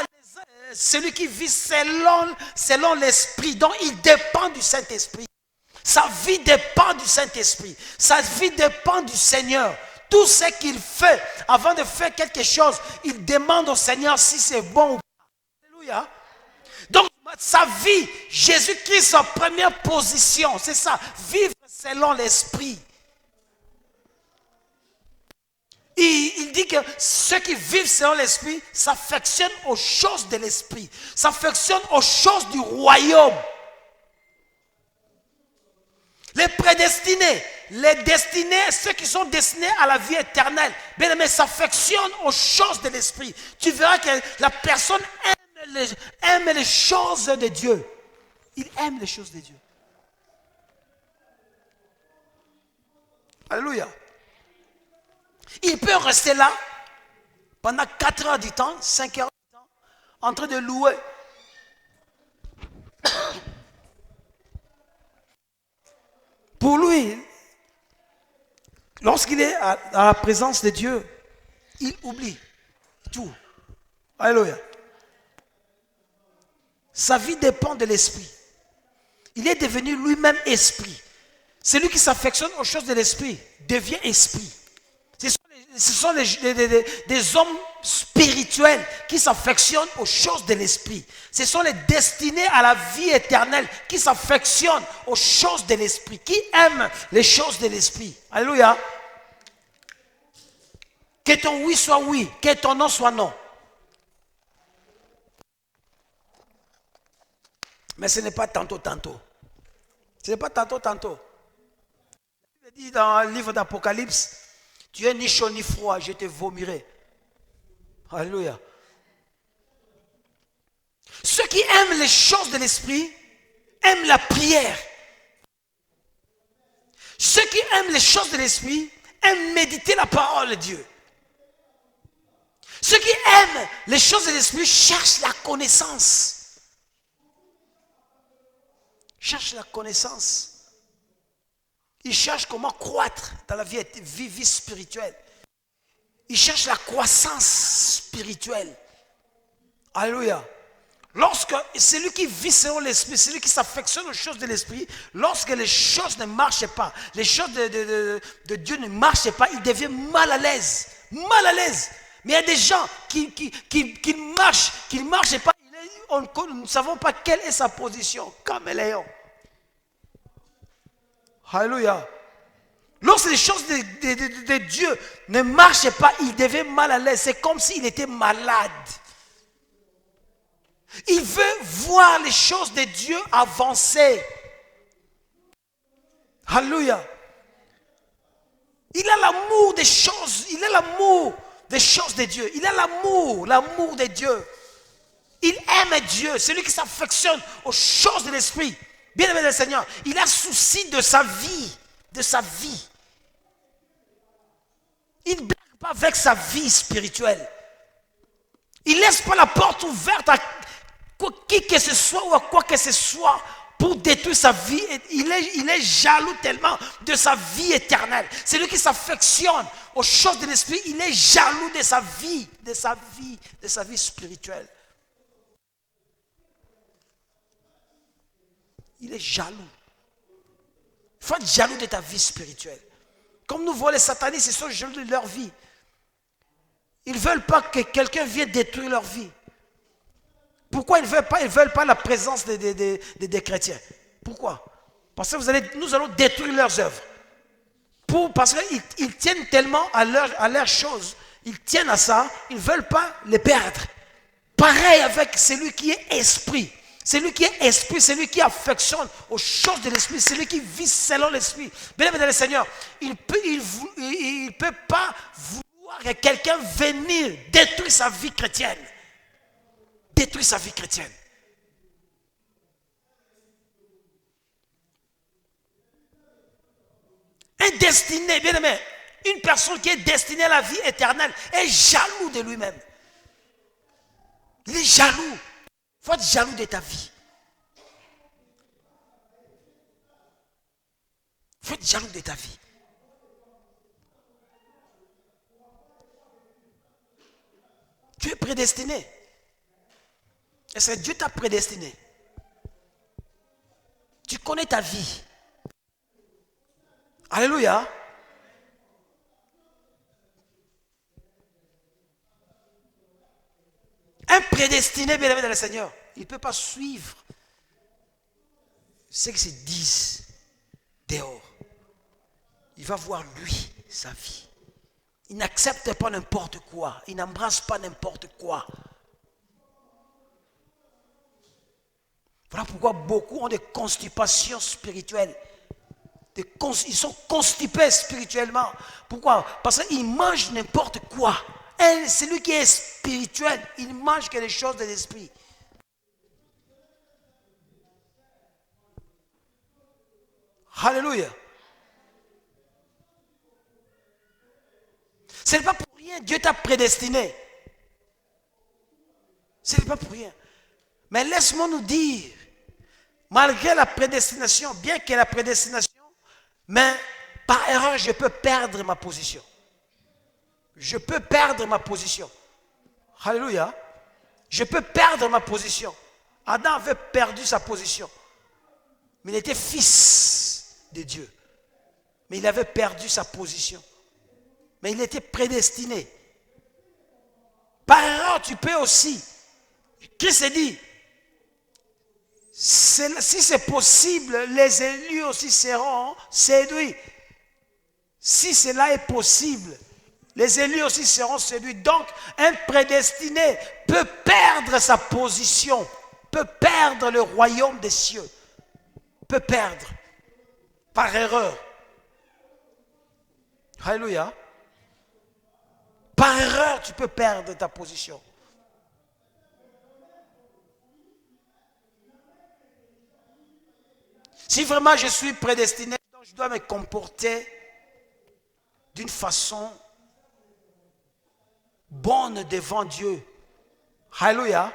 Celui qui vit selon l'Esprit, donc il dépend du Saint-Esprit. Sa vie dépend du Saint-Esprit. Sa vie dépend du Seigneur. Tout ce qu'il fait, avant de faire quelque chose, il demande au Seigneur si c'est bon ou pas. Alléluia. Donc, sa vie, Jésus-Christ, sa première position, c'est ça, vivre selon l'Esprit. Il dit que ceux qui vivent selon l'Esprit s'affectionnent aux choses de l'Esprit, s'affectionnent aux choses du royaume. Les prédestinés, les destinés, ceux qui sont destinés à la vie éternelle, bien aimé, s'affectionnent aux choses de l'Esprit. Tu verras que la personne aime les choses de Dieu. Il aime les choses de Dieu. Alléluia. Il peut rester là pendant 4 heures du temps, 5 heures du temps, en train de louer. Pour lui, lorsqu'il est à la présence de Dieu, il oublie tout. Alléluia. Sa vie dépend de l'esprit. Il est devenu lui-même esprit. Celui qui s'affectionne aux choses de l'esprit devient esprit. Ce sont des hommes spirituels qui s'affectionnent aux choses de l'esprit. Ce sont les destinés à la vie éternelle qui s'affectionnent aux choses de l'esprit, qui aiment les choses de l'esprit. Alléluia. Que ton oui soit oui, que ton non soit non. Mais ce n'est pas tantôt. Ce n'est pas tantôt. Il dit dans le livre d'Apocalypse, tu es ni chaud ni froid, je te vomirai. Alléluia. Ceux qui aiment les choses de l'esprit aiment la prière. Ceux qui aiment les choses de l'esprit aiment méditer la parole de Dieu. Ceux qui aiment les choses de l'esprit cherchent la connaissance. Cherchent la connaissance. Ils cherchent comment croître dans la vie spirituelle. Ils cherchent la croissance spirituelle. Alléluia. Lorsque celui qui vit selon l'esprit, celui qui s'affectionne aux choses de l'esprit, lorsque les choses ne marchent pas, les choses de Dieu ne marchent pas, il devient mal à l'aise. Mal à l'aise. Mais il y a des gens qui ne marchent pas. Nous ne savons pas quelle est sa position. Caméléon. Alléluia. Lorsque les choses de Dieu ne marchaient pas, il devait mal à l'aise. C'est comme s'il était malade. Il veut voir les choses de Dieu avancer. Alléluia. Il a l'amour des choses. Il a l'amour des choses de Dieu. Il a l'amour de Dieu. Il aime Dieu. Celui qui s'affectionne aux choses de l'esprit. Bien aimé le Seigneur, il a souci de sa vie. Il ne blague pas avec sa vie spirituelle. Il ne laisse pas la porte ouverte à qui que ce soit ou à quoi que ce soit pour détruire sa vie. Il est jaloux tellement de sa vie éternelle. C'est lui qui s'affectionne aux choses de l'esprit. Il est jaloux de sa vie spirituelle. Il est jaloux. Il faut être jaloux de ta vie spirituelle. Comme nous voyons les satanistes, ils sont jaloux de leur vie. Ils ne veulent pas que quelqu'un vienne détruire leur vie. Pourquoi ils ne veulent pas la présence des chrétiens? Pourquoi? Parce que nous allons détruire leurs œuvres. Parce qu'ils tiennent tellement à leurs choses. Ils tiennent à ça, ils ne veulent pas les perdre. Pareil avec celui qui est esprit. Celui qui est esprit, celui qui affectionne aux choses de l'esprit, celui qui vit selon l'esprit. Bien aimé dans le Seigneur, il ne peut pas vouloir que quelqu'un venir détruire sa vie chrétienne. Détruire sa vie chrétienne. Un destiné, bien aimé, Une personne qui est destinée à la vie éternelle est jaloux de lui-même. Il est jaloux. Il faut être jaloux de ta vie. Il faut être jaloux de ta vie. Tu es prédestiné. Est-ce que Dieu t'a prédestiné? Tu connais ta vie. Alléluia. Un prédestiné, bien aimé dans le Seigneur, il ne peut pas suivre ce qui se disent dehors. Il va voir lui, sa vie. Il n'accepte pas n'importe quoi. Il n'embrasse pas n'importe quoi. Voilà pourquoi beaucoup ont des constipations spirituelles. Ils sont constipés spirituellement. Pourquoi? Parce qu'ils mangent n'importe quoi. Celui qui est spirituel, il mange quelque chose de l'esprit. Alléluia. Ce n'est pas pour rien. Dieu t'a prédestiné. Ce n'est pas pour rien. Mais laisse-moi nous dire, malgré la prédestination, bien qu'il y ait la prédestination, mais par erreur, je peux perdre ma position. Je peux perdre ma position. Alléluia. Je peux perdre ma position. Adam avait perdu sa position. Mais il était fils de Dieu. Mais il avait perdu sa position. Mais il était prédestiné. Par erreur, tu peux aussi. Christ dit, si c'est possible, les élus aussi seront séduits. Si cela est possible, les élus aussi seront séduits. Donc, un prédestiné peut perdre sa position, peut perdre le royaume des cieux, peut perdre par erreur. Alléluia. Par erreur, tu peux perdre ta position. Si vraiment je suis prédestiné, donc je dois me comporter d'une façon bonne devant Dieu. Alléluia.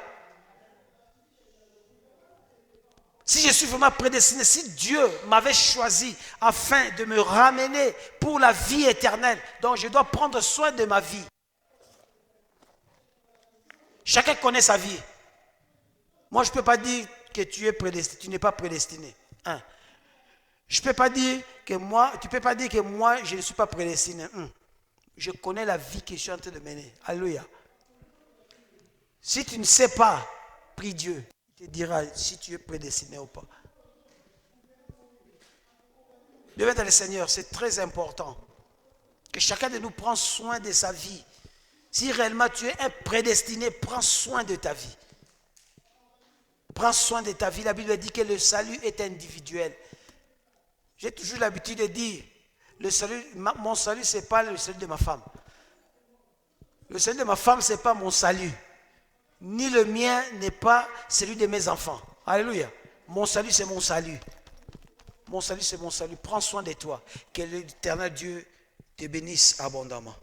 Si je suis vraiment prédestiné, si Dieu m'avait choisi afin de me ramener pour la vie éternelle, donc je dois prendre soin de ma vie. Chacun connaît sa vie. Moi, je ne peux pas dire que tu es prédestiné, tu n'es pas prédestiné. Hein. Je peux pas dire que moi, tu ne peux pas dire que moi, je ne suis pas prédestiné. Je connais la vie que je suis en train de mener. Alléluia. Si tu ne sais pas, prie Dieu. Il te dira si tu es prédestiné ou pas. Bien dans le Seigneur, c'est très important que chacun de nous prenne soin de sa vie. Si réellement tu es un prédestiné, prends soin de ta vie. Prends soin de ta vie. La Bible dit que le salut est individuel. J'ai toujours l'habitude de dire, mon salut, ce n'est pas le salut de ma femme. Le salut de ma femme, ce n'est pas mon salut. Ni le mien n'est pas celui de mes enfants. Alléluia. Mon salut, c'est mon salut. Mon salut, c'est mon salut. Prends soin de toi. Que l'Éternel Dieu te bénisse abondamment.